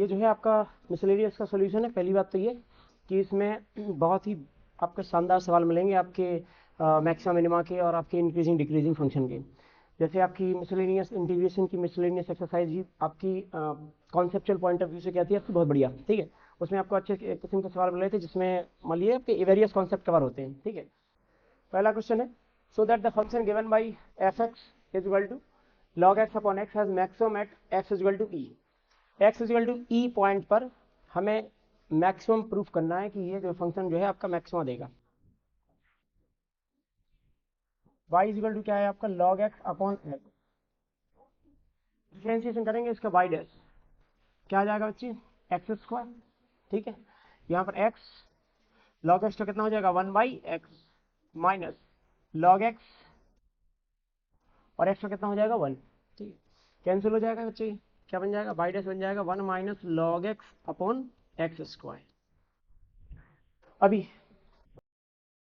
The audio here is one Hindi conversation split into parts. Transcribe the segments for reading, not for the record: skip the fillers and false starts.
ये जो है आपका मिसलेनियस का सॉल्यूशन है। पहली बात तो ये कि इसमें बहुत ही आपके शानदार सवाल मिलेंगे आपके मैक्सिमा मिनिमा के और आपके इंक्रीजिंग डिक्रीजिंग फंक्शन के। जैसे आपकी मिसलेनियस इंटीग्रेशन की मिसलेनियस एक्सरसाइज ही आपकी कॉन्सेप्चुअल पॉइंट ऑफ व्यू से कहती है आपकी बहुत बढ़िया, ठीक है। उसमें आपको अच्छे किस्म के सवाल मिले थे जिसमें मान लीजिए आपके वेरियस कॉन्सेप्ट कवर होते हैं, ठीक है। पहला क्वेश्चन है, so that the function given by F X is equal to log x upon X has maximum at x is equal to E. x is equal to E point पर हमें मैक्सिमम प्रूफ करना है कि ये जो फंक्शन जो है आपका मैक्सिमम देगा। y इज इक्वल टू क्या है आपका log x upon x. Differentiation करेंगे इसका y डैश, क्या आ जाएगा बच्चे एक्स स्क्वायर, ठीक है। यहाँ पर x log x तो कितना हो जाएगा 1/x माइनस log x और x का कितना हो जाएगा 1, ठीक है। कैंसिल हो जाएगा बच्चे, क्या बन जाएगा y डैश बन जाएगा 1 minus log x upon X square. अभी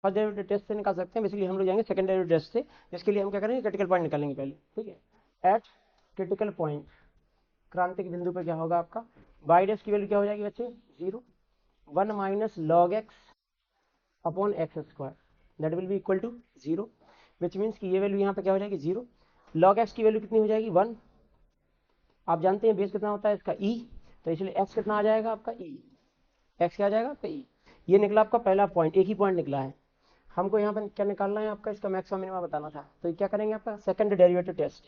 फर्स्ट डेरिवेटिव टेस्ट से निकाल सकते हैं, बेसिकली हम लोग जाएंगे सेकंड डेरिवेटिव टेस्ट से, जिसके लिए हम क्या करेंगे क्रिटिकल पॉइंट निकालेंगे पहले, ठीक है। एट क्रिटिकल पॉइंट क्रांतिक बिंदु पर क्या होगा आपका y डैश की वैल्यू क्या हो जाएगी बच्चे 0, 1 minus log x upon X square that will be equal to 0, which means कि ये वैल्यू यहाँ पे क्या हो जाएगी 0। log x की वैल्यू कितनी हो जाएगी 1, आप जानते हैं बेस कितना होता है इसका e, तो इसलिए x कितना आ जाएगा आपका e, x क्या आ जाएगा आपका e। ये निकला आपका पहला पॉइंट, एक ही पॉइंट निकला है। हमको यहाँ पर क्या निकालना है आपका इसका मैक्सिमम मिनिमम बताना था, तो क्या करेंगे आपका second derivative test,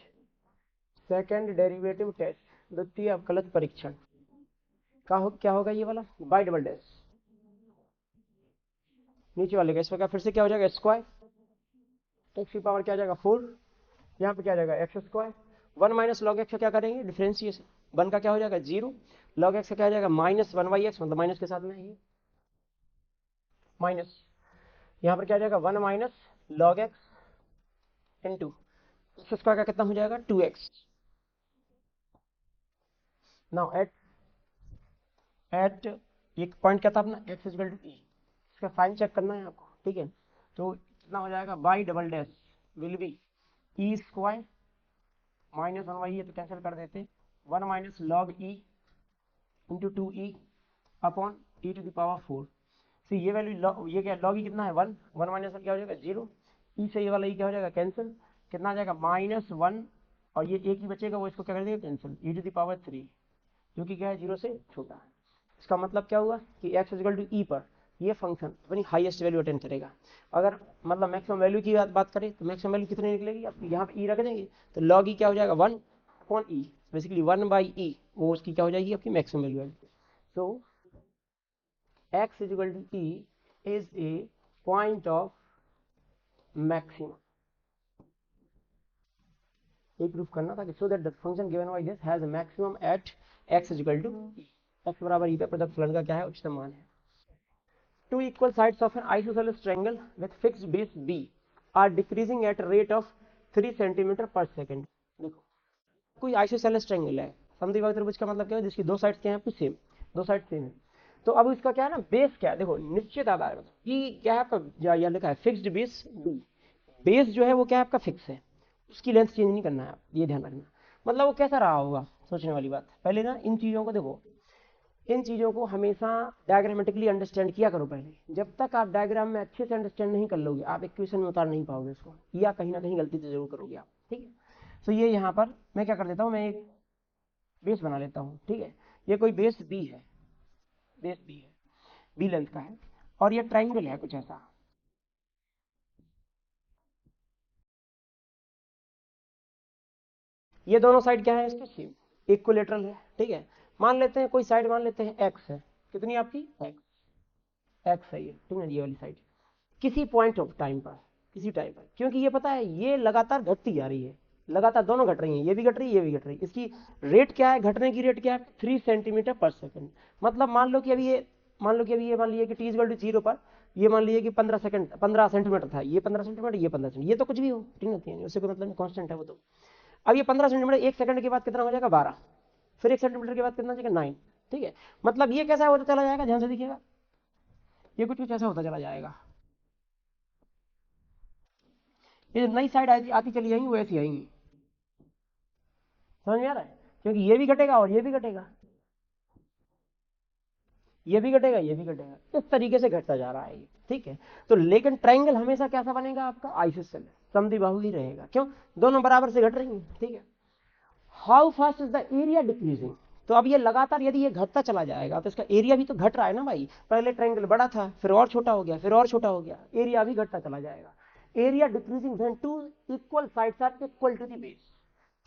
second derivative test द्वितीय अवकलज परीक्षण क्या होगा ये वाला बाय डबल डैश नीचे वाले का, इस पर फिर से क्या हो जाएगा स्क्वायर, एक्स की पावर क्या आ जाएगा 4, यहाँ पे क्या आ जाएगा x square 1 minus log x का क्या करेंगे डिफरेंशिएशन, 1 का क्या हो जाएगा 0, लॉग एक्स का क्या आ जाएगा माइनस 1/x, मतलब माइनस के साथ में ये माइनस, यहाँ पर क्या आ जाएगा 1 minus log x into x square का कितना हो जाएगा 2x। नाउ एट एक पॉइंट क्या था अपना x इक्वल टू ई, इसका साइन चेक करना है आपको, ठीक है। तो कितना हो जाएगा by double dash will be E square minus 1 वही है तो कैंसिल कर देते 1 minus log E into 2e upon e to the power 4। See ये वैल्यू ये क्या लॉग ई कितना है 1, 1 माइनस 1 क्या हो जाएगा 0, ई से ये वाला ई क्या हो जाएगा कैंसिल, कितना आ जाएगा -1 और ये एक ही बचेगा वो इसको क्या कर देगा cancel e to the power 3, जो कि क्या है 0 से छोटा है। इसका मतलब क्या हुआ कि x इक्वल टू ई पर ये फंक्शन अपनी हाईएस्ट वैल्यू अटेंड करेगा। अगर मतलब मैक्सिमम वैल्यू की बात करें तो मैक्सिमम वैल्यू कितनी निकलेगी, आप यहाँ पे ई रख देंगे तो log ई क्या हो जाएगा 1 अपॉन ई, बेसिकली 1/e वो उसकी क्या हो जाएगी आपकी मैक्सिमम वैल्यू है। So x equal to E is a point of maximum, ये प्रूफ करना था कि so that the function given by this has a maximum at x equal to E, x बराबर ई पे प्रोडक्ट फलन का क्या है उच्चतम मान है। Two equal sides of an isosceles triangle with fixed base b are decreasing at a rate of 3 cm per second। देखो कोई आइसोसेलेस ट्रायंगल है, समद्विबाहु त्रिभुज का मतलब क्या है जिसकी दो साइड क्या है आपकी सेम, दो साइड सेम है। तो अब इसका क्या है ना बेस क्या है, देखो निश्चित आधार मतलब कि क्या है आपका यह लिखा है फिक्स्ड बेस बी, बेस जो है वो क्या है आपका फिक्स है, उसकी लेंथ चेंज नहीं करना है, आप ये ध्यान रखना। मतलब वो कैसा रहा होगा सोचने वाली बात, पहले ना इन चीजों को देखो, इन चीज़ों को हमेशा डायग्रामेटिकली अंडरस्टैंड किया करो पहले। जब तक आप डायग्राम में अच्छे से अंडरस्टैंड नहीं कर लोगे आप इक्वेशन में उतार नहीं पाओगे इसको, या कहीं ना कहीं गलती तो जरूर करोगे आप, ठीक है। तो ये यहाँ पर मैं क्या कर देता हूँ, मैं एक बेस बना लेता हूँ, ठीक है। ये कोई बेस बी है, बेस बी है, बी लेंथ का है और ये ट्राइंगल है कुछ ऐसा, ये दोनों साइड क्या है इसके सेम इक्विलेटरल है, ठीक है। मान लेते हैं कोई साइड मान लेते हैं एक्स है, कितनी आपकी एक्स है ये, ठीक है। ये वाली साइड किसी पॉइंट ऑफ टाइम पर, किसी टाइम पर, क्योंकि ये पता है ये लगातार घटती जा रही है, लगातार दोनों घट रही हैं, ये भी घट रही है ये भी घट रही है। इसकी रेट क्या है घटने की, रेट क्या है 3 सेंटीमीटर पर सेकंड। मतलब मान लो कि अभी ये मान लीजिए कि टी इक्वल टू 0 पर ये मान लीजिए कि 15 सेंटीमीटर था, ये 15 सेंटीमीटर ये 15 सेंटीमीटर, ये तो कुछ भी हो, ठीक है, उससे कोई मतलब नहीं, कांस्टेंट है वो तो। अब ये 15 सेंटीमीटर एक सेकंड के बाद कितना हो जाएगा 12, फिर 1 सेंटीमीटर के बाद कितना हो जाएगा 9, ठीक है। मतलब ये कैसा होता चला जाएगा, ध्यान से देखिएगा, ये कुछ ऐसा होता चला जाएगा, ये नई साइड आती चली जाएंगी वो ऐसी आएंगी, समझ में आ रहा है, क्योंकि ये भी घटेगा और ये भी घटेगा, ये भी घटेगा, ये भी घटेगा, इस तरीके से घटता जा रहा है ये, ठीक है। तो लेकिन ट्रायंगल हमेशा कैसा बनेगा आपका, आइसोसेलेस, समद्विबाहु ही रहेगा। क्यों, दोनों बराबर से घट रही हैं, ठीक है। How fast is the area decreasing, तो अब ये लगातार यदि ये घटता चला जाएगा तो इसका एरिया भी तो घट रहा है ना भाई। पहले ट्रायंगल बड़ा था, फिर और छोटा हो गया, फिर और छोटा हो गया, एरिया भी घटता चला जाएगा। Area decreasing when two equal sides are equal to the base.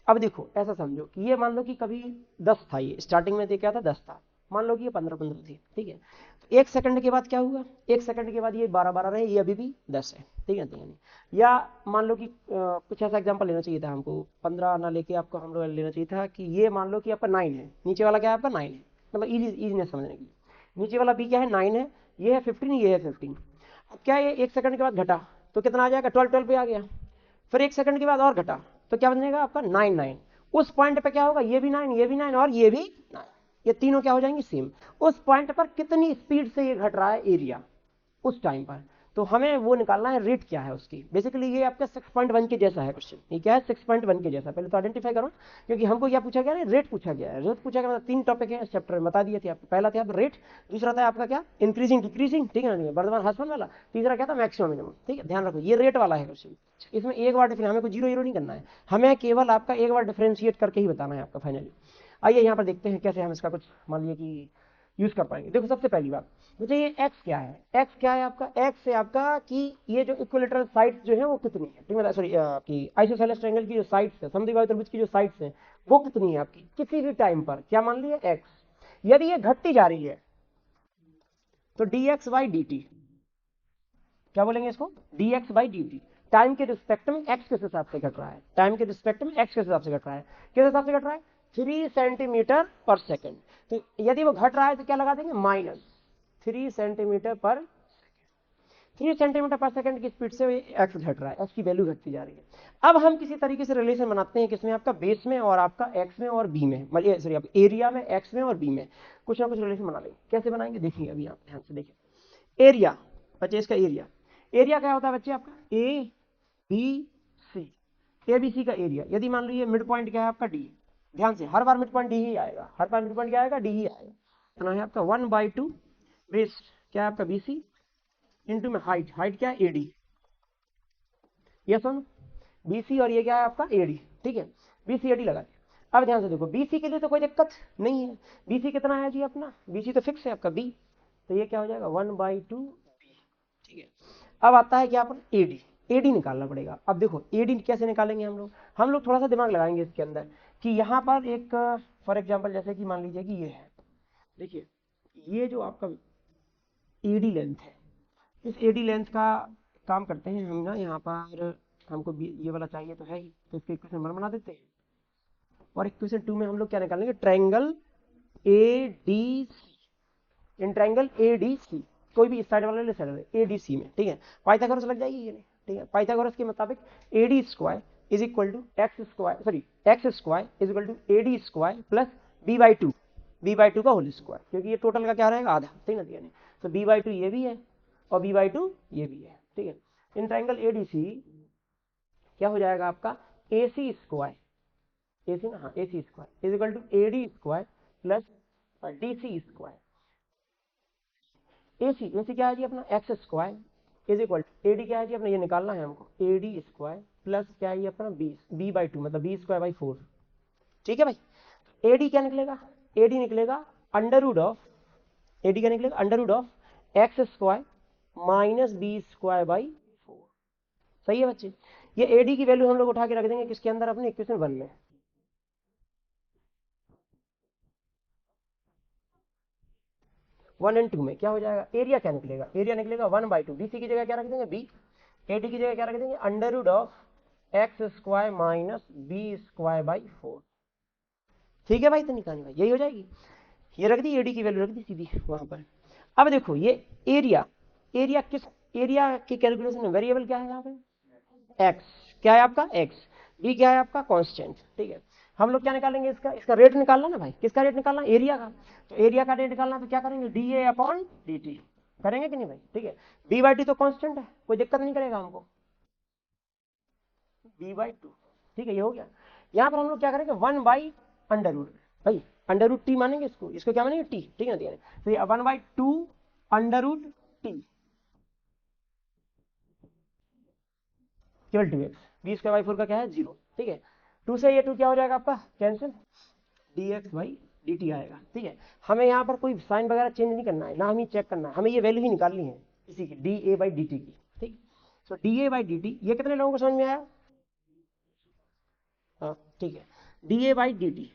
अब देखो ऐसा समझो कि ये मान लो कि कभी 10 था, ये स्टार्टिंग में क्या था, 10 था, मान लो कि ये 15-15 थी, ठीक है। तो 1 सेकंड के बाद क्या हुआ, 1 सेकंड के बाद ये 12-12 रहे, ये अभी भी 10 है, ठीक है, ठीक है। या मान लो कि कुछ ऐसा एग्जांपल लेना चाहिए था हमको, 15 ना लेके आपको हम लोग लेना चाहिए था कि ये मान लो कि आपका 9 है, नीचे वाला क्या है आपका 9 है, मतलब इजीनेस समझने के लिए, नीचे वाला बी क्या है 9 है, ये है 15, ये है 15। अब क्या ये 1 सेकंड के बाद घटा तो कितना आ जाएगा, 12 पे आ गया। फिर 1 सेकंड के बाद और घटा तो क्या बनेगा आपका 9। उस पॉइंट पे क्या होगा, ये भी 9, ये भी 9 और ये भी 9, ये तीनों क्या हो जाएंगे सेम। उस पॉइंट पर कितनी स्पीड से ये घट रहा है एरिया उस टाइम पर, तो हमें वो निकालना है, रेट क्या है उसकी। बेसिकली ये आपका 6.1 के जैसा है क्वेश्चन, ये क्या है 6.1 के जैसा। पहले तो आइडेंटिफाई करो, क्योंकि हमको क्या पूछा गया है, रेट पूछा गया है। रेट पूछा गया मतलब 3 टॉपिक है इस चैप्टर में, बता दिए थे आपको। पहला था आपका रेट, दूसरा था आपका क्या, इंक्रीजिंग डिक्रीजिंग, ठीक है ना, वर्धमान ह्रासमान वाला, तीसरा क्या था मैक्सिमम मिनिमम, ठीक है। ध्यान रखो ये रेट वाला है क्वेश्चन, इसमें एक बार डिफरेंस, हमें कोई जीरो नहीं करना है, हमें केवल आपका एक बार डिफरेंशिएट करके ही बताना है आपका फाइनली। आइए यहाँ पर देखते हैं कैसे हम इसका कुछ मान लीजिए कि यूज कर पाएंगे। देखो सबसे पहली बात मुझे ये x क्या है, x क्या है आपका, x है आपका कि ये जो इक्विलेटरल साइड्स जो है वो कितनी है, ठीक है, सॉरी आपकी आइसोसेलेस ट्रायंगल की जो साइड्स है, समद्विबाहु त्रिभुज की जो साइड्स है वो कितनी है आपकी, किसी भी टाइम पर क्या मान लिया x। यदि ये घटती जा रही है तो dx बाई dt, क्या बोलेंगे इसको, dx बाई dt, टाइम के रिस्पेक्ट में x किस हिसाब से घट रहा है, टाइम के रिस्पेक्ट में x किस हिसाब से घट रहा है, किस हिसाब से घट रहा है, 3 सेंटीमीटर पर सेकेंड। तो यदि वो घट रहा है तो क्या लगा देंगे, माइनस 3 सेंटीमीटर पर 3 सेंटीमीटर पर सेकंड की स्पीड से एक्स घट रहा है, एक्स की वैल्यू घटती जा रही है। अब हम किसी तरीके से रिलेशन बनाते हैं किसमें, आपका बेस में और आपका एक्स में और बी में, मतलब सॉरी आप एरिया में एक्स में और बी में कुछ ना कुछ रिलेशन बना लेंगे। कैसे बनाएंगे देखिए, अभी आप ध्यान से देखिए। एरिया बच्चे, इसका एरिया, एरिया क्या होता है बच्चे आपका, A B C, A B C का एरिया। यदि मान लीजिए मिड पॉइंट क्या है आपका डी, ध्यान से हर बार मिड पॉइंट डी ही आएगा, हर बार मिड पॉइंट क्या आएगा, डी ही आएगा। इतना है आपका 1/2 बेस क्या है आपका बी सी इंटू में हाइट, हाइट क्या है एडी, ये सुन बीसी और ये क्या है आपका एडी, ठीक है, बीसी एडी लगा दिया। अब ध्यान से देखो बीसी के लिए तो कोई दिक्कत नहीं है, बीसी कितना है जी अपना, बीसी तो फिक्स है आपका बी, तो ये क्या हो जाएगा 1/2 बी, ठीक है। अब आता है क्या अपन एडी, एडी निकालना पड़ेगा। अब देखो एडी कैसे निकालेंगे हम लोग थोड़ा सा दिमाग लगाएंगे इसके अंदर कि यहाँ पर एक फॉर एग्जाम्पल जैसे कि मान लीजिए कि ये है, देखिए ये जो आपका एडी लेंथ है, इस एडी लेंथ का काम करते हैं हम ना, यहाँ पर हमको ये वाला चाहिए तो है ही, तो इसके इक्वेशन 1 बना देते हैं और इक्वेशन 2 में हम लोग क्या निकालेंगे, triangle A D C, in triangle A D C, कोई भी इस साइड वाला ले साइड वाला ए डी सी में, ठीक है, पाइथागोरस लग जाएगी ये नहीं, ठीक है। पाइथागोरस के मुताबिक A D square is equal to X square, sorry X square is equal to A D square plus b/2 का होल स्क्वायर, क्योंकि ये टोटल का क्या रहेगा आधा, ठीक है ना। तो b/2 ये भी है और b/2 ये भी है, ठीक है। इन ट्रायंगल एडीसी क्या हो जाएगा आपका AC स्क्वायर, AC ना, हाँ AC square is equal to AD square plus DC square. AC क्या है जी अपना X square is equal to AD क्या है जी अपना, ये निकालना है हमको, AD स्क्वायर प्लस क्या है ये अपना b/2 मतलब b स्क्वायर बाई 4, ठीक है भाई। AD क्या निकलेगा, AD निकलेगा अंडर रूट ऑफ, AD क्या निकलेगा under root of X square minus B square by 4, सही है बच्चे। ये AD की वैल्यू हम लोग उठा के रख देंगे किसके अंदर, अपने इक्वेशन 1 में। वन एंड 2 में क्या हो जाएगा, एरिया क्या निकलेगा, एरिया निकलेगा 1/2, BC की जगह क्या रख देंगे बी, AD की जगह क्या रख देंगे under root of X square minus B square by 4, ठीक है भाई। तो निकालनी भाई यही हो जाएगी, ये रख दी AD की वैल्यू रख दी सीधी वहां पर। अब देखो ये एरिया, एरिया किस, एरिया की कैलकुलेशन में वेरिएबल क्या है यहाँ पे, x, क्या है आपका x, b क्या है आपका कांस्टेंट, ठीक है। हम लोग क्या निकालेंगे, इसका रेट निकालना ना भाई, किसका रेट निकालना, एरिया का। तो एरिया का रेट निकालना तो क्या करेंगे, dA/dt करेंगे कि नहीं भाई, ठीक है। b/2 तो कांस्टेंट है, कोई दिक्कत नहीं करेगा हमको, b/2, ठीक है, ये हो गया। यहाँ पर हम लोग क्या करेंगे 1/√, भाई अंडर रूट टी मानेंगे इसको, इसको क्या मानेंगे टी, ठीक है ना। तो ये 1/2 अंडर रूट टी केवल 2x, b²/4 का क्या है 0, ठीक है। 2 से ये 2 क्या हो जाएगा आपका कैंसिल, dx/dt आएगा, ठीक है। हमें यहाँ पर कोई साइन वगैरह चेंज नहीं करना है, ना हमें चेक करना है, हमें ये वैल्यू ही निकालनी है इसी की dA/dt की, ठीक। सो dA/dt ये कितने लोगों को समझ में आया, हाँ ठीक है। dA/dt,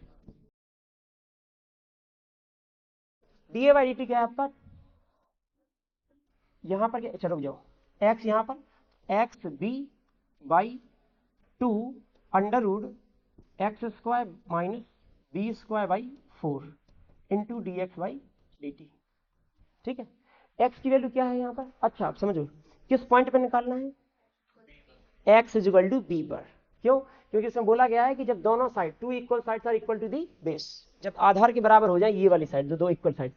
dA/dt क्या है आपका, यहाँ पर क्या, चलो जाओ x, यहाँ पर xb/2 under root x² minus b²/4 into dx/dt, ठीक है। x की वैल्यू क्या है यहाँ पर, अच्छा आप समझो किस पॉइंट पर निकालना है, x = b पर, क्यों, क्योंकि इसमें बोला गया है कि जब दोनों side, 2 equal sides are equal to the base, जब आधार के बराबर हो जाए ये वाली साइड, जो 2 equal side.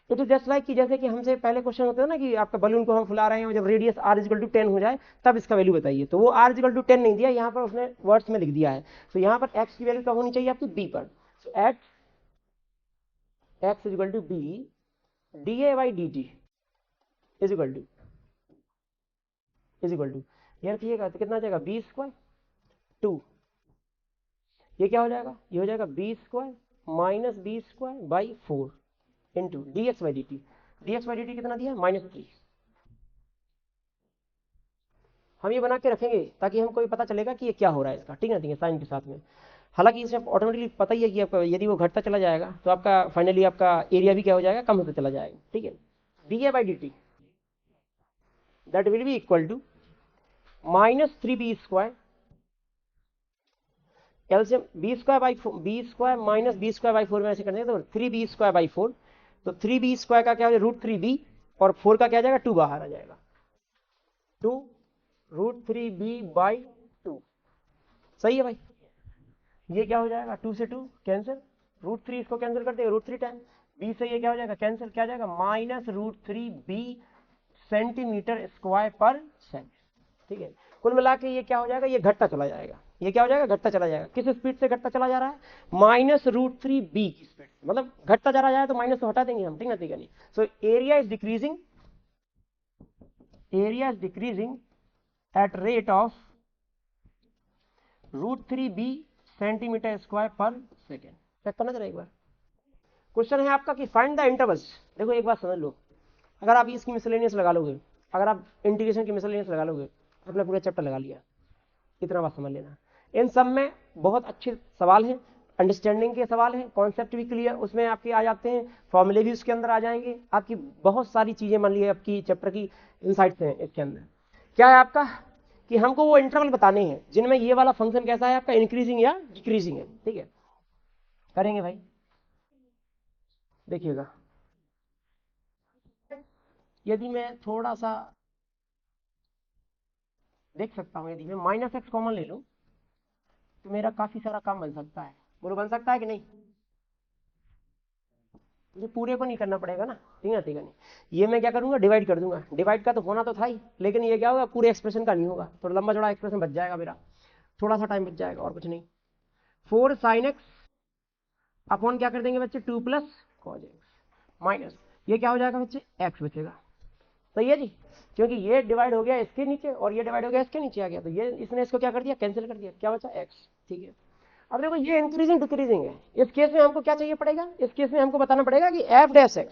It is just like कि जैसे कि हमसे पहले क्वेश्चन होते हैं ना कि आपका बलून को हम फुला रहे हैं, जब रेडियस r = 10 हो जाए तब इसका वैल्यू बताइए, तो वो r = 10 नहीं दिया, यहाँ पर उसने वर्ड्स में लिख दिया है। तो यहाँ पर x की वैल्यू कब होनी चाहिए आपकी b पर, so at x = b dA/dt is equal to यार रखिएगा तो कितना आ जाएगा b² 2, ये क्या हो जाएगा, ये हो जाएगा b² minus b²/4 into dx/dt, dx/dt कितना दिया -3। हम ये बना के रखेंगे ताकि हमको ये पता चलेगा कि ये क्या हो रहा है इसका, ठीक है, साइन के साथ में। हालांकि इसमें ऑटोमेटिकली पता ही है कि आपका यदि वो घटता चला जाएगा तो आपका फाइनली आपका एरिया भी क्या हो जाएगा, कम होता चला जाएगा, ठीक है। dA/dt that will be equal to -3b² LCM b² minus b²/4 में ऐसे करने तो 3b²/4, तो 3b² का क्या हो जाएगा √3b और 4 का क्या आ जाएगा 2 बाहर आ जाएगा, 2 √3b/2, सही है भाई। ये क्या हो जाएगा 2 से 2 कैंसिल, √3 इसको कैंसिल करते हैं, √3 टाइम b से ये क्या हो जाएगा कैंसिल, क्या आ जाएगा -√3b cm²/s, ठीक है। कुल मिला के ये क्या हो जाएगा, ये घटता चला जाएगा, ये क्या हो जाएगा घटता चला जाएगा, किस स्पीड से घटता चला जा रहा है -√3b की स्पीड, मतलब घटता चला जाए तो माइनस तो हटा देंगे हम, ठीक है नहीं। So area is decreasing at rate of √3b cm²/s। Check करना जरा एक बार, क्वेश्चन है आपका कि फाइंड द इंटरवल्स। देखो एक बात समझ लो, अगर आप इसकी मिसलेनियस लगा लोगे, अगर आप इंटीग्रेशन की मिसलेनियस लगा लोगे, आपने पूरा चैप्टर लगा लिया, इतना बात समझ लेना। इन सब में बहुत अच्छे सवाल हैं, अंडरस्टैंडिंग के सवाल हैं, कॉन्सेप्ट भी क्लियर उसमें आपके आ जाते हैं, फॉर्मूले भी उसके अंदर आ जाएंगे, आपकी बहुत सारी चीजें मान लीजिए आपकी चैप्टर की इनसाइट्स हैं इसके अंदर। क्या है आपका कि हमको वो इंटरवल बताने हैं जिनमें ये वाला फंक्शन कैसा है आपका, इंक्रीजिंग या डिक्रीजिंग है, ठीक है। करेंगे भाई, देखिएगा यदि मैं थोड़ा सा देख सकता हूं, यदि मैं -x कॉमन ले लूं तो मेरा काफी सारा काम बन सकता है, बोलो बन सकता है कि नहीं, मुझे पूरे को नहीं करना पड़ेगा ना, ठीक है नहीं। ये मैं क्या करूंगा डिवाइड कर दूंगा, डिवाइड का तो होना तो था ही, लेकिन ये क्या होगा पूरे एक्सप्रेशन का नहीं होगा, थोड़ा लंबा चौड़ा एक्सप्रेशन बच जाएगा मेरा, थोड़ा सा टाइम बच जाएगा और कुछ नहीं। 4 sin x अपॉन क्या कर देंगे बच्चे 2 + cos x माइनस ये क्या हो जाएगा बच्चे x बचेगा, सही है जी, क्योंकि ये डिवाइड हो गया इसके नीचे और ये डिवाइड हो गया इसके नीचे आ गया, तो ये इसने इसको क्या कर दिया कैंसिल कर दिया, क्या बचा x, ठीक है। अब देखो ये इंक्रीजिंग डिक्रीजिंग है, इस केस में हमको क्या चाहिए पड़ेगा, इस केस में हमको बताना पड़ेगा कि f'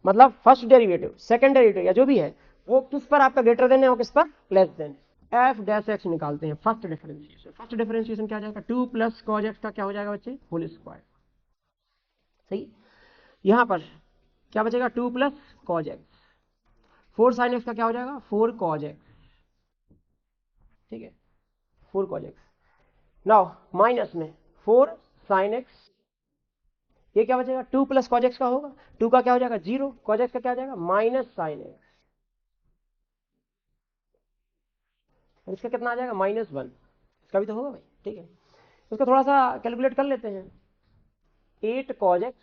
मतलब फर्स्ट डेरिवेटिव सेकंड डेरिवेटिव या जो भी है वो किस पर आपका ग्रेटर देन है और किस पर लेस देन, f' निकालते हैं फर्स्ट डिफरेंशिएशन। फर्स्ट डिफरेंशिएशन क्या जाएगा 2 + cos x का क्या हो जाएगा बच्चे होल स्क्वायर, सही। यहां पर क्या बचेगा 2 + cos x, 4 sin x का क्या हो जाएगा 4 cos x, ठीक है 4 cos x। नाउ माइनस में 4 sin x, ये क्या बचेगा 2 + cos x का होगा, 2 का क्या हो जाएगा 0, cos x का क्या हो जाएगा -sin x, और इसका कितना आ जाएगा -1, इसका भी तो होगा भाई, ठीक है। इसको थोड़ा सा कैलकुलेट कर लेते हैं, 8 cos x,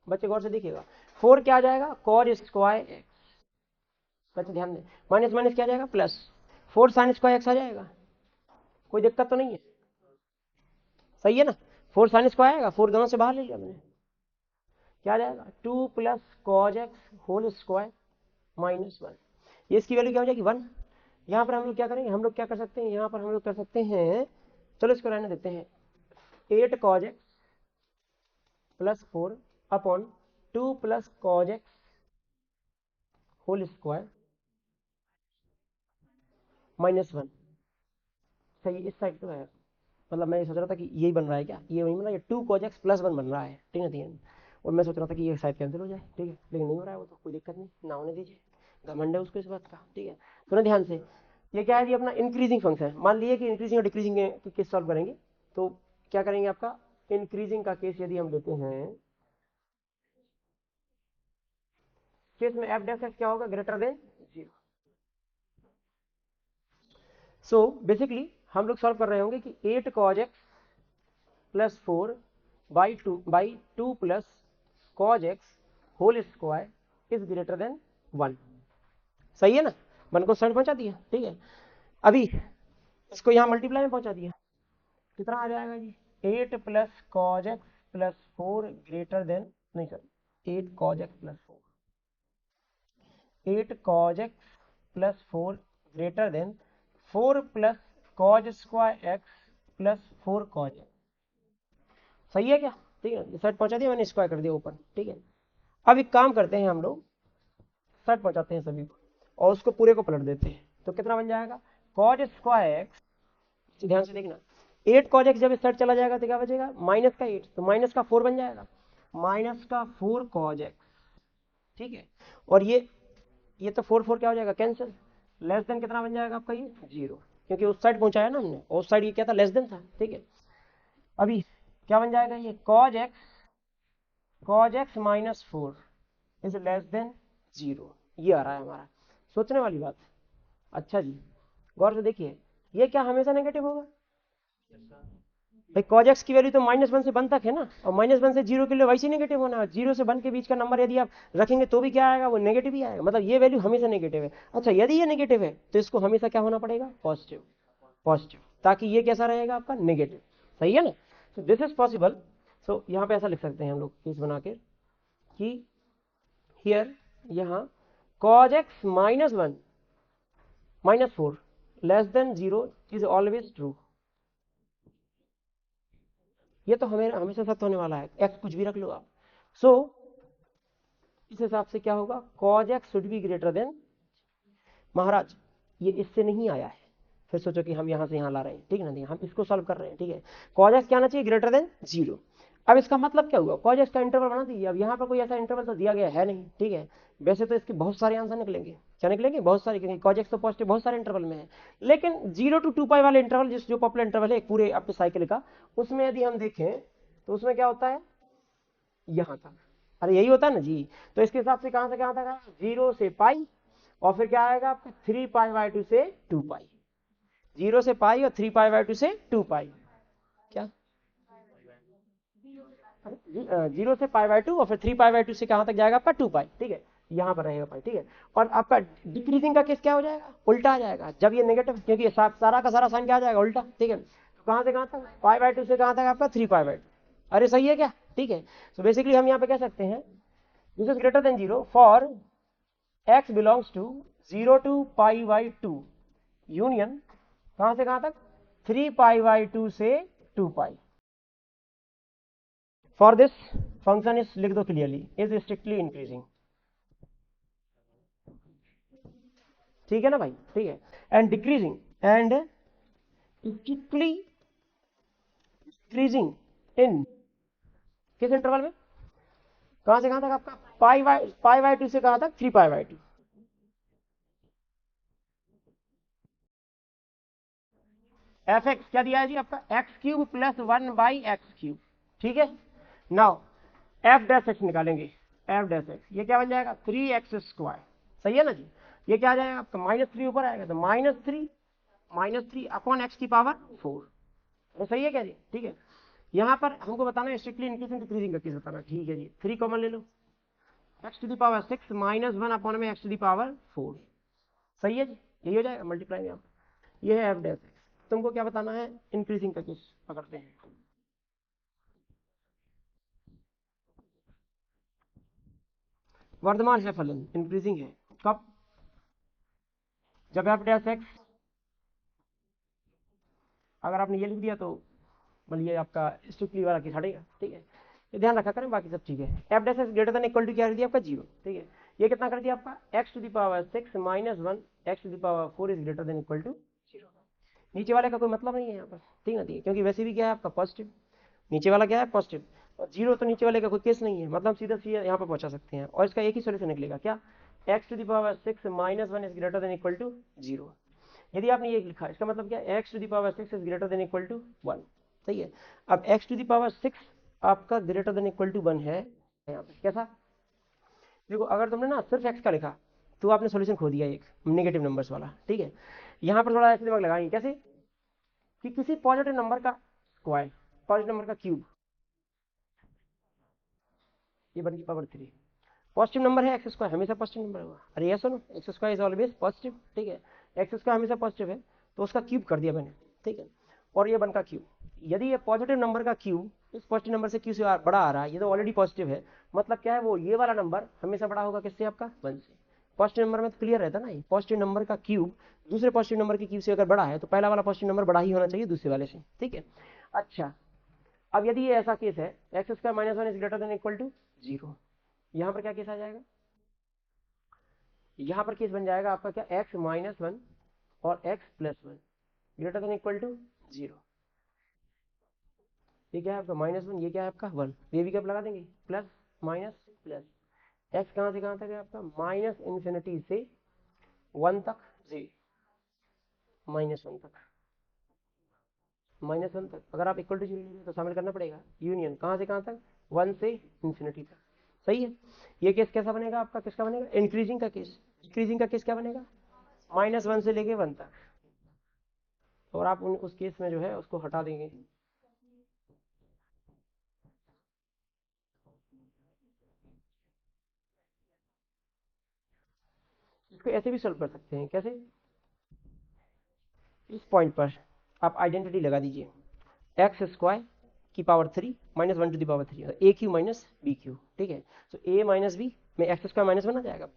बच्चे गौर से देखिएगा 4 क्या आ जाएगा cos स्क्वायर x, बच्चे ध्यान दें, माइनस माइनस क्या आ जाएगा प्लस, 4 sin स्क्वायर x आ जाएगा, कोई दिक्कत तो नहीं है, सही है ना, 4 sin स्क्वायर आएगा, 4 दोनों से बाहर ले लिया मैंने, क्या आ जाएगा 2 plus cos X whole square minus 1। ये इसकी वैल्यू क्या हो जाएगी 1। यहाँ पर हम लोग क्या करेंगे, हम लोग क्या कर सकते हैं, यहाँ पर हम लोग कर सकते हैं, चलो इसको रहने देते हैं, 8 cos x plus 4 upon 2 plus cos X whole square minus 1। सही, इस साइड तो है, मतलब मैं ये सोच रहा था कि यही बन रहा है क्या, ये वही बन रहा है, 2 cos x प्लस 1 बन रहा है, ठीक है ठीक है। और मैं सोच रहा था कि ये शायद कैंसिल हो जाए, ठीक है, लेकिन नहीं हो रहा है वो, तो कोई दिक्कत नहीं, ना होने दीजिए, घमंड है उसको इस बात का, ठीक है। सुनो ध्यान से, ये क्या है, ये अपना इंक्रीजिंग फंक्शन है। मान लीजिए कि इंक्रीजिंग और डिक्रीजिंग की केस सॉल्व करेंगे, तो क्या करेंगे, आपका इंक्रीजिंग का केस यदि हम लेते हैं, केस में एफ डैश एक्स क्या होगा, ग्रेटर देन 0। सो बेसिकली हम लोग सॉल्व कर रहे होंगे कि 8 cos x plus 4 by two plus cos X whole square is greater than 1। सही है ना, 1 को साइड पहुंचा दिया, ठीक है। अभी इसको यहाँ मल्टीप्लाई में पहुंचा दिया, कितना आ जाएगा जी, 8 plus cos x plus 4 greater than, नहीं sir 8 cos x plus 4, 8 cos x plus 4 greater than 4 plus cos square x plus 4 cos x. सही है क्या, ठीक है, सेट पहुंचा दिया मैंने, स्क्वायर कर दिया ऊपर, ठीक है। अब एक काम करते हैं हम लोग, सेट पहुंचाते हैं सभी को और उसको पूरे को पलट देते हैं, तो कितना बन जाएगा, कॉज स्क्वायर एक्स, ध्यान से देखना, 8 कॉज एक्स जब इस साइड चला जाएगा तो क्या बचेगा, माइनस का 8, तो माइनस का 4 बन जाएगा, माइनस का 4 कॉज एक्स, ठीक है। और ये तो 4 क्या हो जाएगा, कैंसिल, लेस देन कितना बन जाएगा आपका, ये 0, क्योंकि उस साइड पहुंचाया ना हमने, उस साइड ये क्या था, लेस देन था, ठीक है। अभी क्या बन जाएगा, ये cos x minus 4 is less than 0, ये आ रहा है हमारा, सोचने वाली बात। अच्छा जी, गौर से देखिए, ये क्या हमेशा नेगेटिव होगा भाई, कॉज एक्स की वैल्यू तो -1 से 1 तक है ना, और -1 से 0 के लिए वैसे नेगेटिव होना है, 0 से 1 के बीच का नंबर यदि आप रखेंगे तो भी क्या आएगा, वो नेगेटिव ही आएगा, मतलब ये वैल्यू हमेशा नेगेटिव है। अच्छा, यदि ये नेगेटिव है तो इसको हमेशा क्या होना पड़ेगा, पॉजिटिव, पॉजिटिव, ताकि ये कैसा रहेगा आपका, नेगेटिव। सही है ना, सो दिस इज पॉसिबल। सो यहाँ पे ऐसा लिख सकते हैं हम लोग केस बना के कि हियर, यहाँ cos x -1 -4 less than 0 is always true. ये तो हमें हमेशा सत्य होने वाला है, x कुछ भी रख लो आप। सो इस हिसाब से क्या होगा, cos x should be greater than, महाराज ये इससे नहीं आया है, फिर सोचो कि हम यहाँ से यहाँ ला रहे हैं, ठीक है ना, हम इसको सॉल्व कर रहे हैं, ठीक है। cos x क्या आना चाहिए, ग्रेटर देन 0। अब इसका मतलब क्या हुआ, cos x का इंटरवल बना दीजिए। अब यहाँ पर कोई ऐसा इंटरवल तो दिया गया है नहीं, ठीक है। वैसे तो इसके बहुत सारे आंसर निकलेंगे, क्या निकलेंगे, बहुत सारे, क्योंकि cos x तो पॉजिटिव बहुत सारे इंटरवल में है। लेकिन 0 to 2 पाई वाले इंटरवल, जिस जो पॉपुलर इंटरवल है एक पूरे आपके साइकिल का, उसमें यदि हम देखें तो उसमें क्या होता है, यहाँ तक, अरे यही होता है ना जी। तो इसके हिसाब से कहाँ से कहाँ तक आएगा, 0 से पाई, और फिर क्या आएगा आपका 3 पाई/2 से 2 पाई, 0 से पाई और 3 पाई/2 से 2 पाई, क्या 0 से पाई/2 और फिर 3 पाई/2 से कहां तक जाएगा आपका 2 पाई, ठीक है, यहाँ पर रहेगा पाई, ठीक है। और आपका डिक्रीजिंग का केस क्या हो जाएगा, उल्टा आ जाएगा, जब ये नेगेटिव, क्योंकि ये सारा का सारा साइन क्या आ जाएगा, उल्टा, ठीक है। तो कहां से कहां तक, पाई/2 से कहां तक आपका 3 पाई/2, अरे सही है क्या, ठीक है। तो बेसिकली हम यहाँ पे कह सकते हैं, this is greater than 0 for x belongs to 0 to pi union कहां से कहां तक, 3 पाई/2 से 2 pi. For this function is, लिख दो क्लियरली, इज स्ट्रिक्टली इंक्रीजिंग, ठीक है ना भाई, ठीक है। And decreasing, and strictly decreasing in, किस इंटरवल में, कहां से कहां तक आपका, पाई/2 से कहां तक, 3 पाई/2। एफ एक्स क्या दिया है जी आपका, x³ + 1/x³, ठीक है। नाउ एफ डैश एक्स निकालेंगे, एफ डैश एक्स ये क्या बन जाएगा, 3x², सही है ना जी। ये क्या आ जाएगा आपका, -3 ऊपर आएगा, तो -3 अपॉन x की पावर 4, तो सही है क्या जी, ठीक है। यहाँ पर हमको बताना है स्ट्रिक्टली इंक्रीजिंग डिक्रीजिंग का केस बताना, ठीक है जी। 3 कॉमन ले लो, x⁻6 -1 अपॉन में x⁻4, सही है जी, यही हो जाएगा मल्टीप्लाई में। ये है एफ डैश एक्स, तुमको क्या बताना है, इंक्रीजिंग का केस पकड़ते हैं। वर्धमान है फलन, इंक्रीजिंग है। कब? जब एफ डैश एक्स, अगर आपने ये लिख दिया तो मतलब ये आपका स्ट्रिक्टली वाला केस हटेगा, ठीक है। ये ध्यान रखा करें, बाकी सब ठीक है। F dash X greater than equal to क्या कर दिया आपका 0, ठीक है। ये कितना कर दिया आपका X to the power 6 minus 1 X to the power 4 is greater than equal to 0। नीचे वाले का कोई मतलब नहीं है यहाँ पर, ठीक है, ठीक है, क्योंकि वैसे भी क्या है आपका पॉजिटिव, नीचे वाला क्या है पॉजिटिव, और 0 तो नीचे वाले का कोई केस नहीं है, मतलब सीधा सीधा यहाँ पर पहुंचा सकते हैं। और इसका एक ही सोल्यूशन निकलेगा, क्या? X to the power 6 minus 1 is greater than equal to 0। यदि आपने ये लिखा, इसका मतलब क्या, X to the power 6 is greater than equal to 1, सही है। अब एक्स टू द पावर 6 आपका ग्रेटर देन इक्वल टू 1 है यहाँ पे, कैसा? देखो, अगर तुमने ना सिर्फ एक्स का लिखा तो आपने सॉल्यूशन खो दिया एक नेगेटिव नंबर्स वाला, ठीक है। यहाँ पर थोड़ा ऐसे दिमाग लगाएंगे, कैसे कि किसी पॉजिटिव नंबर का स्क्वायर, पॉजिटिव नंबर का क्यूब, ये 1 की पावर 3, पॉजिटिव नंबर है एक्स स्क्वायर, हमेशा पॉजिटिव नंबर होगा। अरे yes no, X square is always positive, ठीक है। एक्स स्क्वायर हमेशा पॉजिटिव है, तो उसका क्यूब कर दिया मैंने, ठीक है। और ये 1 का क्यूब, यदि ये पॉजिटिव नंबर का क्यूब इस पॉजिटिव नंबर से क्यू से बड़ा आ रहा है, ये तो ऑलरेडी पॉजिटिव है, मतलब क्या है, वो ये वाला नंबर हमेशा बड़ा होगा किससे, आपका 1 से। पॉजिटिव नंबर में तो क्लियर रहता ना, ये पॉजिटिव नंबर का क्यूब दूसरे पॉजिटिव नंबर के क्यूब से अगर बड़ा है तो पहला वाला पॉजिटिव नंबर बड़ा ही होना चाहिए दूसरे वाले से, ठीक है। अच्छा, अब यदि ये ऐसा केस है, X square minus 1 is greater than equal to 0, यहाँ पर क्या केस आ जाएगा, यहाँ पर केस बन जाएगा आपका क्या, एक्स माइनस 1 और X plus 1 greater than equal to 0। ये क्या है आपका -1, ये क्या है आपका 1, ये भी कब लगा देंगे, प्लस माइनस प्लस। एक्स कहाँ से कहाँ तक है आपका, माइनस इन्फिनिटी से 1 तक, -1 तक, -1 तक। अगर आप इक्वल टू 0 ले तो शामिल करना पड़ेगा यूनियन, कहाँ से कहाँ तक, 1 से इन्फिनिटी तक, सही है। ये केस कैसा बनेगा आपका, किसका बनेगा, इंक्रीजिंग का केस। इंक्रीजिंग का केस क्या बनेगा, -1 से लेके 1 तक, और आप उस केस में जो है उसको हटा देंगे। इसको ऐसे भी सॉल्व कर सकते हैं, कैसे, इस पॉइंट पर आप आइडेंटिटी लगा दीजिए, एक्स स्क्वायर की power 3 minus 1 to the power 3, A cube minus B cube, ठीक है। तो ए माइनस बी में एक्स स्क्वायर माइनस 1 आ जाएगा,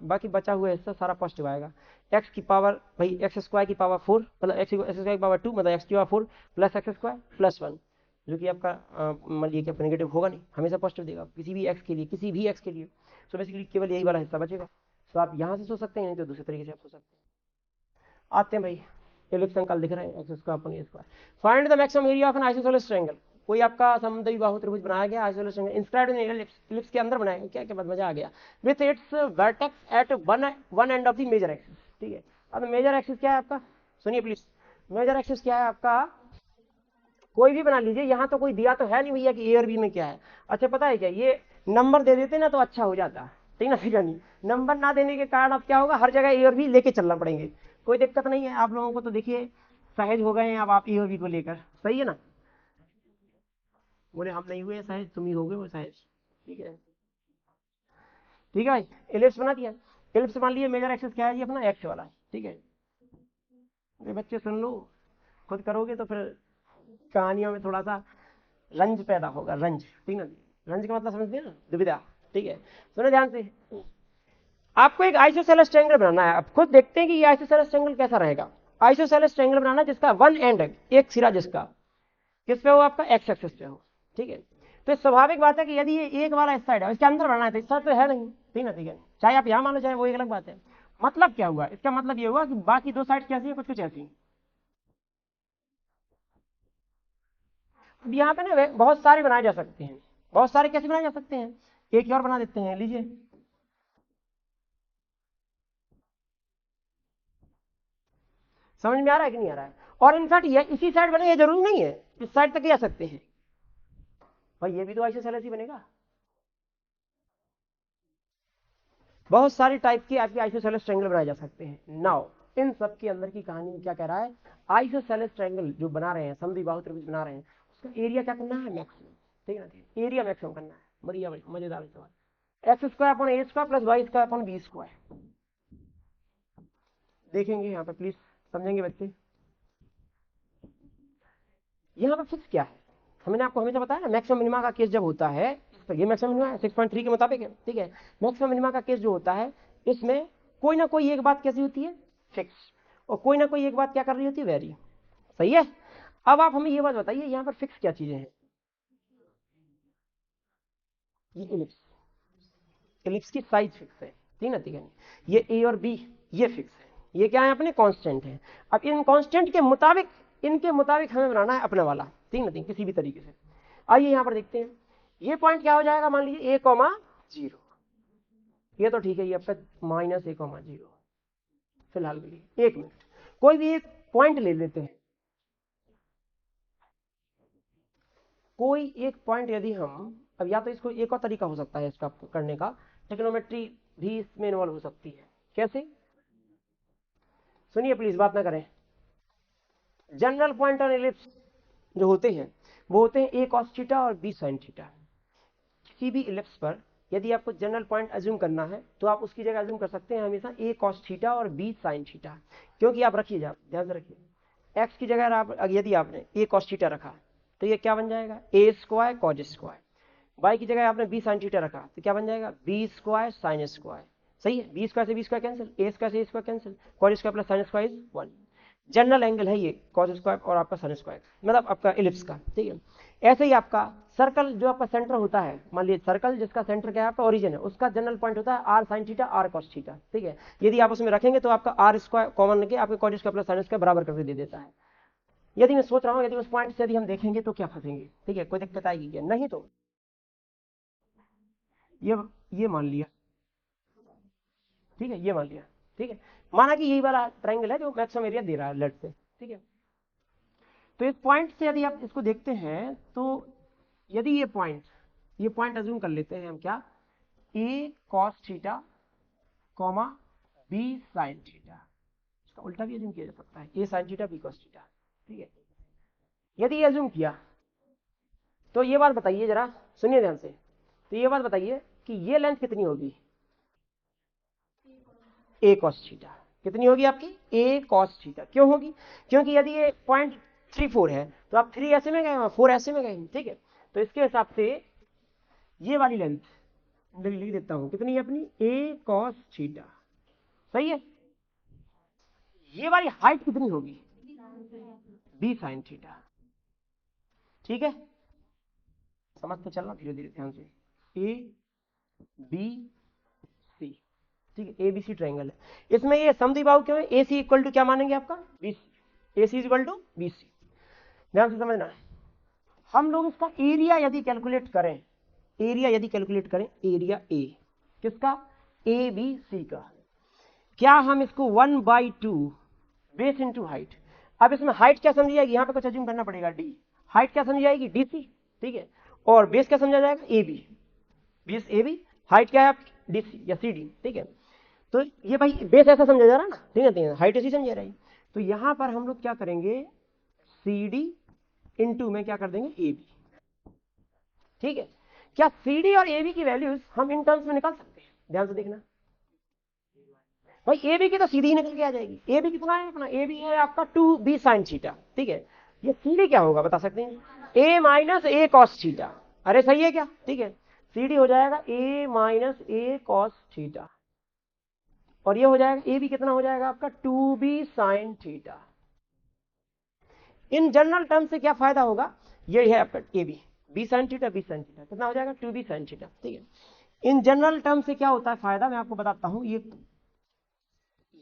बाकी बचा हुआ हिस्सा सारा पॉजिटिव आएगा। एक्स की पावर भाई एक्स स्क्वायर की पावर 4 मतलब एक्स स्क्वायर की पावर 2 मतलब एक्स की power 4 plus x square plus 1, जो कि आपका मान लीजिए कि नेगेटिव होगा नहीं, हमेशा पॉजिटिव देगा किसी भी एक्स के लिए, किसी भी एक्स के लिए। सो बेसिकली केवल यही वाला हिस्सा बचेगा। तो आप यहाँ से सोच सकते हैं, नहीं तो दूसरे तरीके से आप सोच सकते हैं। आते हैं भाई, एलिप्स अंकल दिख रहे हैं, x square upon A square. Find the maximum area of N isosceles triangle. कोई आपका समद्वी बाहु त्रिभुज बनाया गया, isosceles triangle inscribed in ellipse, ellipse के अंदर बनाया गया, क्या क्या बात, मजा आ गया। With its vertex at one end of the major axis, ठीक है। अब मेजर एक्सिस क्या है आपका, सुनिए प्लीज, मेजर एक्सिस क्या है आपका, कोई भी बना लीजिए, यहाँ तो कोई दिया तो है नहीं भैया कि ए और बी में क्या है। अच्छा पता है क्या, ये नंबर दे देते ना तो अच्छा हो जाता, ठीक ना, ठीक है। नहीं, नंबर ना देने के कारण अब क्या होगा, हर जगह ए और बी लेके चलना पड़ेंगे। कोई दिक्कत नहीं है आप लोगों को, तो देखिए सहज हो गए हैं अब आप ए और बी को लेकर, सही है ना। बोले हम नहीं हुए सहज, तुम ही हो गए वो सहज, ठीक है, ठीक है भाई। एलिप्स बना दिया, एलिप्स मान लिया मेजर एक्सिस क्या है जी, अपना एक्स वाला, ठीक है। अरे बच्चे सुन लो, खुद करोगे तो फिर कहानियों में थोड़ा सा रंज पैदा होगा, रंज, ठीक ना। रंज का मतलब समझते हैं ना, दुविधा, ठीक है। सुनो ध्यान से, आपको एक आइसोसेलेस ट्रायंगल बनाना है। आप खुद देखते हैं कि ये आइसोसेलेस ट्रायंगल कैसा रहेगा। आइसोसेलेस ट्रायंगल बनाना जिसका वन एंड, एक सिरा जिसका किस पे हो, आपका एक्स एक्सिस पे हो, ठीक है। तो स्वाभाविक बात है कि यदि ये एक वाला इस साइड है, इसके अंदर बनाना है, तो इस साइड तो है नहीं, ठीक है, ठीक है। चाहे आप यहाँ मान लो चाहे वो, एक अलग बात है। मतलब क्या हुआ, इसका मतलब ये हुआ कि बाकी दो साइड कैसी है, कुछ कुछ ऐसी। अब यहाँ पे ना बहुत सारे बनाए जा सकते हैं, बहुत सारे कैसे बनाए जा सकते हैं, एक और बना देते हैं, लीजिए। समझ में आ रहा है कि नहीं आ रहा है। और इनफैक्ट ये इसी साइड बने, ये जरूरी नहीं है इस साइड तक जा सकते हैं भाई, ये भी तो आइसोसेलेस ही बनेगा। बहुत सारे टाइप की आपकी आइसोसेलेस ट्रायंगल बनाए जा सकते हैं। नाउ इन सब के अंदर की कहानी में क्या कह रहा है, आइसोसेलेस ट्रायंगल जो बना रहे हैं, समद्वि बाहु त्रिभुज बना रहे हैं, उसका एरिया क्या करना है, मैक्सिमम, ठीक है ना, एरिया मैक्सिमम करना है। बढ़िया भाई, मजेदार सवाल। X square upon a square plus y square upon b square, देखेंगे यहाँ पे प्लीज, समझेंगे बच्चे। यहाँ पर फिक्स क्या है, हमने आपको हमेशा बताया ना, मैक्सिमम मिनिमा का केस जब होता है, तक, ये मैक्सिमम मिनिमा 6.3 के मुताबिक है, ठीक है। मैक्सिमम मिनिमा का केस जो होता है इसमें कोई ना कोई एक बात कैसी होती है, फिक्स, और कोई ना कोई एक बात क्या कर रही होती है, वेरी, सही है। अब आप हमें ये बात बताइए यहाँ पर फिक्स क्या चीजें हैं, ये इलिप्स की साइज फिक्स है, ठीक है। ये ए और बी ये फिक्स है, ये क्या है अपने कांस्टेंट है। अब इन कांस्टेंट के मुताबिक, इनके मुताबिक हमें बनाना है अपने वाला, ठीक है, किसी भी तरीके से। आइए यहाँ पर देखते हैं ये पॉइंट क्या हो जाएगा, मान लीजिए a,0, ये तो ठीक है, ये आपका -a,0 फिलहाल के लिए। एक मिनट, कोई भी एक पॉइंट ले लेते हैं, कोई एक पॉइंट यदि हम, अब या तो इसको एक और तरीका हो सकता है इसका करने का, टेक्नोमेट्री भी इसमें इन्वॉल्व हो सकती है। कैसे, सुनिए प्लीज, बात ना करें। जनरल पॉइंट ऑन एलिप्स जो होते हैं वो होते हैं a cos थीटा और b sin थीटा। किसी भी इलिप्स पर यदि आपको जनरल पॉइंट अज्यूम करना है तो आप उसकी जगह अज्यूम कर सकते हैं हमेशा a cos थीटा और b sin थीटा, क्योंकि आप रखिए, ध्यान से रखिए, x की जगह आप यदि आपने a cos थीटा रखा तो ये क्या बन जाएगा, a square cos square. y की जगह आपने b sin थीटा रखा तो क्या बन जाएगा, b स्क्वायर sin स्क्वायर। सही है, b स्क्वायर से b square cancel, a square से a square cancel, cos square plus sin square is 1। General angle है ये cos स्क्वायर और आपका sin स्क्वायर, मतलब आपका इलिप्स का, ठीक है। ऐसे ही आपका सर्कल जो आपका सेंटर होता है, मान लीजिए सर्कल जिसका सेंटर क्या है आपका ओरिजिन है, उसका जनरल पॉइंट होता है r sin theta r cos theta, ठीक है। यदि आप उसमें रखेंगे तो आपका r स्क्वायर कॉमन लेके आपके cos square plus sin square बराबर करके दे देता है। यदि मैं सोच रहा हूँ यदि उस पॉइंट से यदि हम देखेंगे तो क्या फंसेंगे, ठीक है, कोई दिक्कत आएगी क्या, नहीं तो ये मान लिया, ठीक है, ये मान लिया, ठीक है, माना कि यही वाला ट्रायंगल है जो मैक्सिमम एरिया दे रहा है लेट से, ठीक है। तो इस पॉइंट से यदि आप इसको देखते हैं तो यदि ये पॉइंट अज्यूम कर लेते हैं हम क्या, a cos theta comma b sin theta, इसका उल्टा भी अज्यूम किया जा सकता है, a sin theta b cos theta, ठीक है। यदि ये अज्यूम किया तो ये बात बताइए जरा, सुनिए ध्यान से, तो ये बात बताइए कि ये लेंथ कितनी होगी, a cos थीटा कितनी होगी आपकी, a cos थीटा। क्यों होगी, क्योंकि यदि ये पॉइंट 3,4 है तो आप 3 ऐसे में गए 4 ऐसे में गए, ठीक है। तो इसके हिसाब से ये वाली लेंथ लिख देता हूं, कितनी है अपनी, a cos थीटा, सही है। ये वाली हाइट कितनी होगी, b sin थीटा, ठीक है। समझते चलना धीरे धीरे ध्यान से, a b c, ठीक है, एबीसी ट्रायंगल है। इसमें ये समद्विबाहु क्यों है, AC इक्वल टू क्या मानेंगे आपका, BC, AC equal to BC। ध्यान से समझना, हम लोग इसका एरिया यदि कैलकुलेट करें, एरिया A किसका, ABC का, क्या हम इसको 1/2 बेस इंटू हाइट। अब इसमें हाइट क्या समझी जाएगी, यहाँ पे कुछ अज्यूम करना पड़ेगा, D हाइट क्या समझी जाएगी, DC, ठीक है, और बेस क्या समझा जाएगा, AB, बेस AB, हाइट क्या है आपकी, DC या CD, ठीक है। तो ये भाई बेस ऐसा समझा जा रहा है ना, ठीक है, हाइट ऐसी समझा रही। तो यहां पर हम लोग क्या करेंगे, CD इंटू में क्या कर देंगे, AB, ठीक है। क्या CD और AB की वैल्यूज हम इन टर्म्स में निकाल सकते हैं, ध्यान से देखना भाई, AB की तो सीधी निकल के आ जाएगी, AB कितना है अपना, AB है आपका 2b sin थीटा, ठीक है। ये CD क्या होगा बता सकते हैं, a minus a cos theta, अरे सही है क्या, ठीक है। CD हो जाएगा a minus a cos theta, और ये हो जाएगा ए भी कितना हो जाएगा आपका 2b sin theta. In general term से क्या फायदा होगा, ये है आपका A B, b sin theta कितना हो जाएगा 2b sin थीटा, ठीक है। इन जनरल टर्म से क्या होता है फायदा, मैं आपको बताता हूं,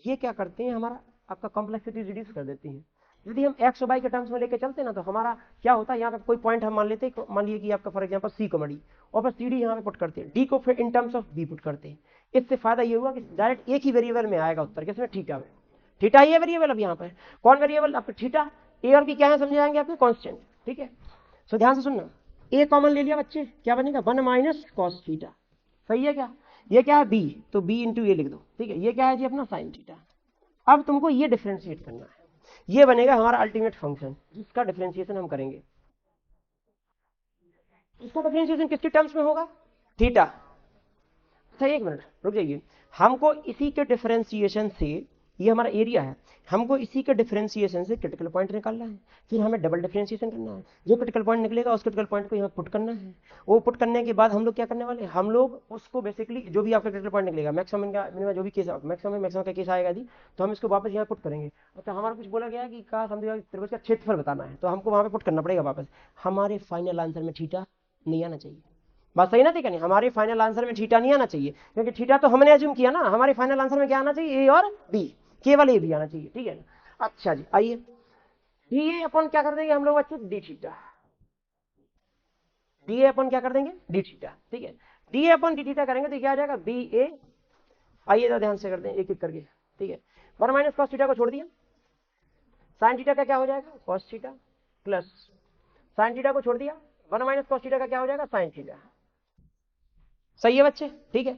ये क्या करते हैं, हमारा आपका कॉम्प्लेक्सिटी रिड्यूस कर देती है। यदि हम एक्स और वाई के टर्म्स में लेके चलते हैं ना तो हमारा क्या होता है, यहाँ पे कोई पॉइंट हम मान लेते हैं, मान लीजिए कि आपका फॉर एग्जांपल सी को मड़ी, और फिर सी डी यहाँ पे पुट करते हैं, डी को फिर in terms of B put करते हैं। इससे फायदा ये हुआ कि डायरेक्ट एक ही वेरिएबल में आएगा उत्तर, किसमें, थीटा में। थीटा ही है वेरिएबल, अब यहाँ पे कौन वेरिएबल, आपका थीटा, ए और बी क्या है समझ जाएंगे आपके, कॉन्स्टेंट, ठीक है। सो ध्यान से सुनना, ए कॉमन ले लिया बच्चे, क्या बनेगा 1 माइनस कॉस थीटा, सही है क्या। ये क्या है बी, तो बी इंटू ए लिख दो, ठीक है। ये क्या है जी अपना साइन थीटा। अब तुमको ये डिफरेंशिएट करना है, ये बनेगा हमारा अल्टीमेट फंक्शन जिसका डिफरेंशिएशन हम करेंगे। इसका डिफरेंशिएशन किसके टर्म्स में होगा, थीटा। अच्छा एक मिनट रुक जाइए, हमको इसी के डिफरेंशिएशन से ये हमारा एरिया है, हमको इसी के डिफरेंशिएशन से क्रिटिकल पॉइंट निकालना है, फिर हमें डबल डिफरेंशिएशन करना है, जो क्रिटिकल पॉइंट निकलेगा उस क्रिटिकल पॉइंट को यहाँ पुट करना है। वो पुट करने के बाद हम लोग क्या करने वाले हैं, हम लोग उसको बेसिकली जो भी आपका क्रिटिकल पॉइंट निकलेगा, मैक्सिमम का मिनिमम जो भी केस मैक्सिमम का केस आएगा जी, तो हम इसको वापस यहाँ पुट करेंगे। तो हमारा कुछ बोला गया कि का समझेगा त्रिभुज का क्षेत्रफल बताना है, तो हमको वहाँ पे पुट करना पड़ेगा वापस। हमारे फाइनल आंसर में थीटा नहीं आना चाहिए, बात सही ना थी क्या नहीं, हमारे फाइनल आंसर में थीटा नहीं आना चाहिए, क्योंकि थीटा तो हमने अज्यूम किया ना, हमारे फाइनल आंसर में क्या आना चाहिए, ए और बी, केवल ए बी आना चाहिए, ठीक है ना। अच्छा जी आइए, डी ए अपन क्या कर देंगे हम लोग बच्चे, डी थीटा, डी ए अपन क्या कर देंगे, डी थीटा, ठीक है। D A upon D theta करेंगे तो क्या आ जाएगा, बी ए, आइए तो ध्यान से करते हैं एक एक करके, ठीक है। 1 माइनस कॉस थीटा को छोड़ दिया, साइन थीटा का क्या हो जाएगा, cos theta, plus sine theta को छोड़ दिया, 1 माइनस कॉस थीटा का क्या हो जाएगा, साइन थीटा। सही है बच्चे, ठीक है।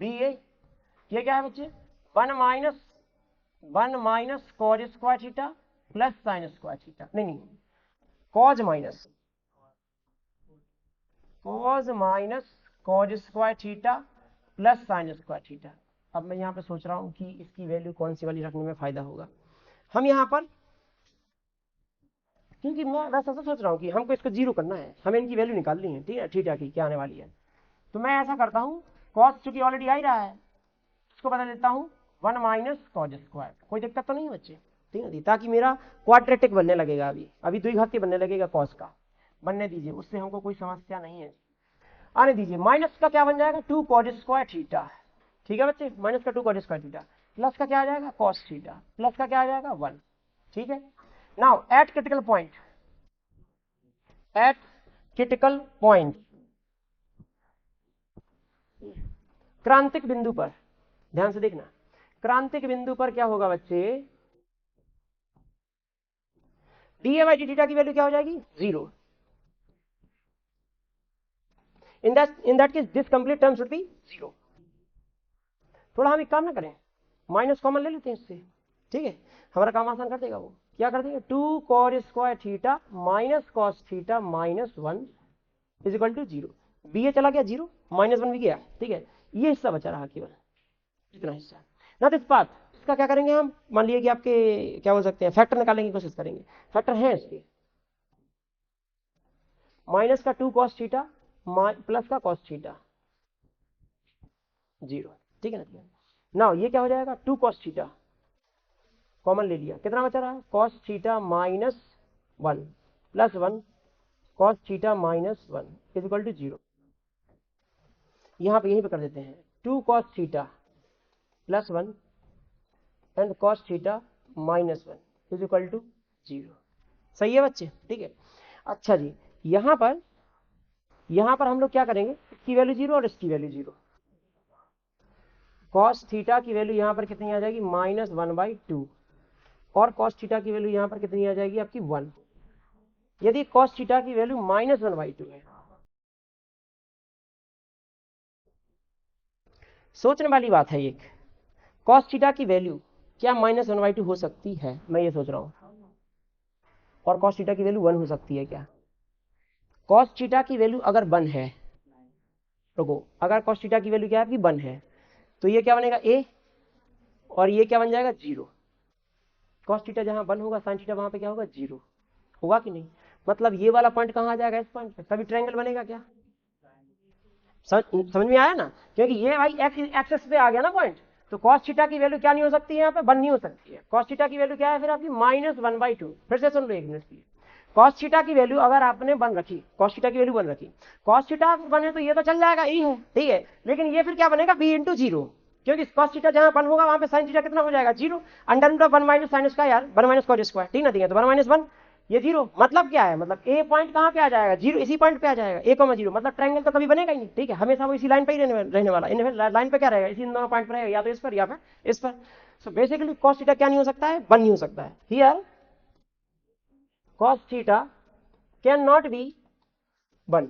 बी ए, ये क्या है बच्चे, 1 minus cos square theta plus sine square theta, नहीं cos minus cos square theta plus sine square theta. अब मैं यहाँ पे सोच रहा हूँ कि इसकी वैल्यू कौन सी वाली रखने में फायदा होगा। हम यहाँ पर, क्योंकि मैं वैसा सोच रहा हूँ कि हमको इसको जीरो करना है, हमें इनकी वैल्यू निकालनी है, ठीक है, थीटा की क्या आने वाली है, तो मैं ऐसा करता हूँ, कॉस चूंकि ऑलरेडी आ ही रहा है, इसको बदल देता हूँ 1 माइनस कॉज स्क्वायर, कोई दिक्कत तो नहीं है बच्चे, ठीक है, ताकि मेरा क्वाड्रेटिक बनने लगेगा, अभी द्विघाती बनने लगेगा, कॉस का बनने दीजिए, उससे हमको कोई समस्या नहीं है, आने दीजिए। माइनस का क्या बन जाएगा, 2 कॉज स्क्वायर थीटा, ठीक है बच्चे, माइनस का 2 कॉज स्क्वायर थीटा, प्लस का क्या आ जाएगा, कॉस थीटा, प्लस का क्या आ जाएगा 1, ठीक है। नाउ एट क्रिटिकल पॉइंट, क्रांतिक बिंदु पर, ध्यान से देखना, क्रांतिक बिंदु पर क्या होगा बच्चे, D a by d theta की वैल्यू क्या हो जाएगी, 0। In that case this complete term should be 0। थोड़ा हम एक काम ना करें, माइनस कॉमन ले लेते हैं इससे, ठीक है, हमारा काम आसान कर देगा वो, क्या कर देंगे, 2 cos square theta minus cos theta minus 1 is equal to 0। B a चला गया 0, माइनस 1 भी गया, ठीक है, ये हिस्सा बचा रहा केवल, इतना हिस्सा ना, दिस पार्ट, इसका क्या करेंगे हम, मान लीजिए कि आपके क्या बोल सकते हैं, फैक्टर निकालने की कोशिश करेंगे, फैक्टर है इसके, माइनस का 2 कॉस थीटा प्लस का कॉस थीटा 0, ठीक है ना। नाउ ये क्या हो जाएगा, 2 कॉस थीटा कॉमन ले लिया, कितना बचा रहा है, cos theta minus 1 plus 1 cos theta minus 1 is equal to 0। यहां पे यहीं पे कर देते हैं, 2 cos theta plus 1 and cos theta minus 1 is equal to 0। सही है बच्चे, ठीक है। अच्छा जी, यहां पर हम लोग क्या करेंगे, इसकी वैल्यू 0 और इसकी वैल्यू 0, कॉस थीटा की वैल्यू यहां पर कितनी आ जाएगी, -1/2, और कॉस थीटा की वैल्यू यहां पर कितनी आ जाएगी आपकी 1। यदि कॉस थीटा की वैल्यू -1/2 है, सोचने वाली बात है एक, कॉस थीटा की वैल्यू क्या -1/2 हो सकती है, मैं ये सोच रहा हूं, और कॉस थीटा की वैल्यू 1 हो सकती है क्या, कॉस थीटा की वैल्यू अगर 1 है, रुको, अगर कॉस थीटा की वैल्यू क्या है आपकी 1 है, तो ये क्या बनेगा a, और ये क्या बन जाएगा 0। कॉस थीटा जहां 1 होगा, साइन थीटा वहां पे क्या होगा 0 होगा कि नहीं, मतलब ये वाला पॉइंट कहां आ जाएगा, इस पॉइंट पे, तभी ट्रायंगल बनेगा क्या, समझ में आया ना, क्योंकि ये भाई एक्सेस पे आ गया ना पॉइंट, तो कॉस थीटा की वैल्यू क्या नहीं हो सकती है, यहाँ पे 1 नहीं हो सकती है, कॉस थीटा की वैल्यू क्या है फिर आपकी -1/2। फिर से सुन लो एक मिनट के लिए, कॉस थीटा की वैल्यू अगर आपने 1 रखी, कॉस थीटा की वैल्यू 1 रखी, कॉस थीटा 1 है तो ये तो चल जाएगा ई है, ठीक है, लेकिन ये फिर क्या बनेगा b इंटू 0, क्योंकि कॉस थीटा जहां 1 होगा वहां पे साइन थीटा कितना हो जाएगा 0, √1 माइनस साइन स्क्वायर यार, 1 माइनस कॉस स्क्वायर, ठीक ना, ठीक है, तो 1 - 1 ये 0, मतलब क्या है, मतलब ए पॉइंट कहां पे आ जाएगा 0, इसी पॉइंट पे आ जाएगा, a, 0, मतलब ट्रायंगल तो कभी बनेगा ही नहीं, ठीक है, हमेशा वो इसी लाइन पे ही रहने वाला, लाइन पे क्या रहेगा, इसी इन दोनों पॉइंट पर रहेगा, या तो इस पर या फिर इस पर। सो बेसिकली कॉस थीटा क्या नहीं हो सकता है, 1 नहीं हो सकता है, here cos theta can not be 1।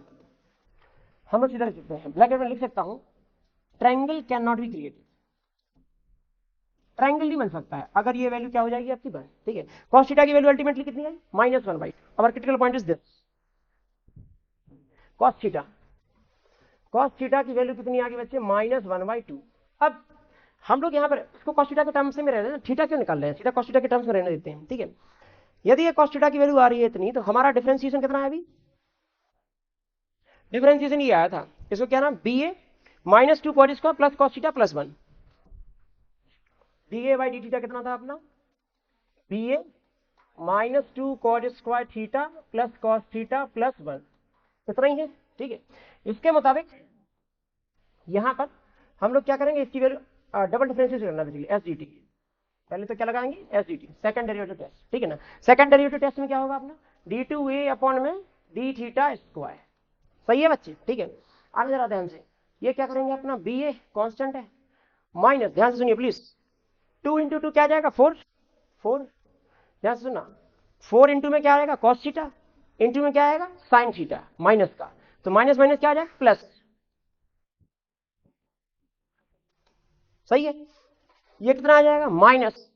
हम लोग सीधा लिख सकते हैं, ब्रैकेट में लिख सकता हूं, triangle can not be created, triangle नहीं बन सकता है अगर ये वैल्यू क्या हो जाएगी आपकी 1, ठीक है। कॉस थीटा की वैल्यू अल्टीमेटली कितनी है, -1/2, और critical point is this, cos theta की वैल्यू कितनी आ गई बच्चे, -1/2। अब हम लोग यहाँ पर इसको cos थीटा के टर्म्स में रहने, थीटा क्यों निकाल रहे हैं, सीधा cos थीटा के टर्म्स में रहने देते हैं, ठीक है। यदि ये cos थीटा की वैल्यू आ रही है इतनी, तो हमारा डिफरेंशिएशन कितना है अभी, डिफरेंशिएशन ये आया था, इसको क्या नाम, b a minus two cot square plus cos theta plus 1, d a by d theta कितना था अपना, b a minus two cot square theta plus cos theta plus 1, इतना ही है, ठीक है। इसके मुताबिक यहां पर हम लोग क्या करेंगे, इसकी वैल्यू डबल डिफरेंशिएशन करना बेसिकली एस डी टी, पहले तो क्या लगाएंगे S D T, second derivative test, ठीक है ना। सेकंड डेरिवेटिव टेस्ट में क्या होगा अपना, डी टू ए अपॉन में डी थीटा स्क्वायर, सही है बच्चे, ठीक है। आगे जरा ध्यान से, ये क्या करेंगे अपना, बी ए कॉन्स्टेंट है, माइनस, ध्यान से सुनिए प्लीज, 2 इंटू टू क्या आ जाएगा 4, 4, ध्यान से सुनना, 4 इंटू में क्या आएगा cos थीटा, इंटू में क्या आएगा sin थीटा, माइनस का, तो माइनस माइनस क्या आ जाएगा प्लस, सही है। ये कितना आ जाएगा माइनस,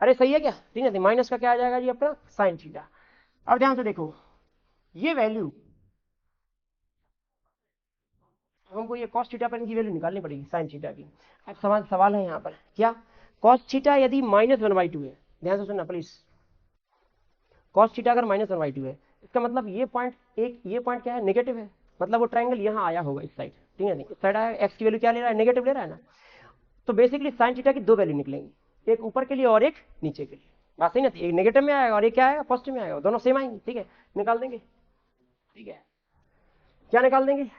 अरे सही है क्या, ठीक है, माइनस का क्या आ जाएगा जी अपना sin थीटा। अब ध्यान से देखो, ये वैल्यू हमको ये cos थीटा पर इनकी वैल्यू निकालनी पड़ेगी sin थीटा की। अब सवाल है यहाँ पर क्या, cos थीटा यदि -1/2 है, ध्यान से सुनना प्लीज, cos थीटा अगर -1/2 है, इसका मतलब ये पॉइंट ये पॉइंट क्या है, नेगेटिव है, मतलब वो ट्रायंगल यहाँ आया होगा इस साइड, ठीक है, इस साइड आया, x की वैल्यू क्या ले रहा है, नेगेटिव ले रहा है ना, तो बेसिकली sin थीटा की दो वैल्यू निकलेंगी, एक ऊपर के लिए और एक नीचे के लिए, बात सही ना, एक नेगेटिव में आएगा और एक क्या आएगा पॉजिटिव में आएगा, दोनों सेम आएंगे, ठीक है, निकाल देंगे, ठीक है, क्या निकाल देंगे,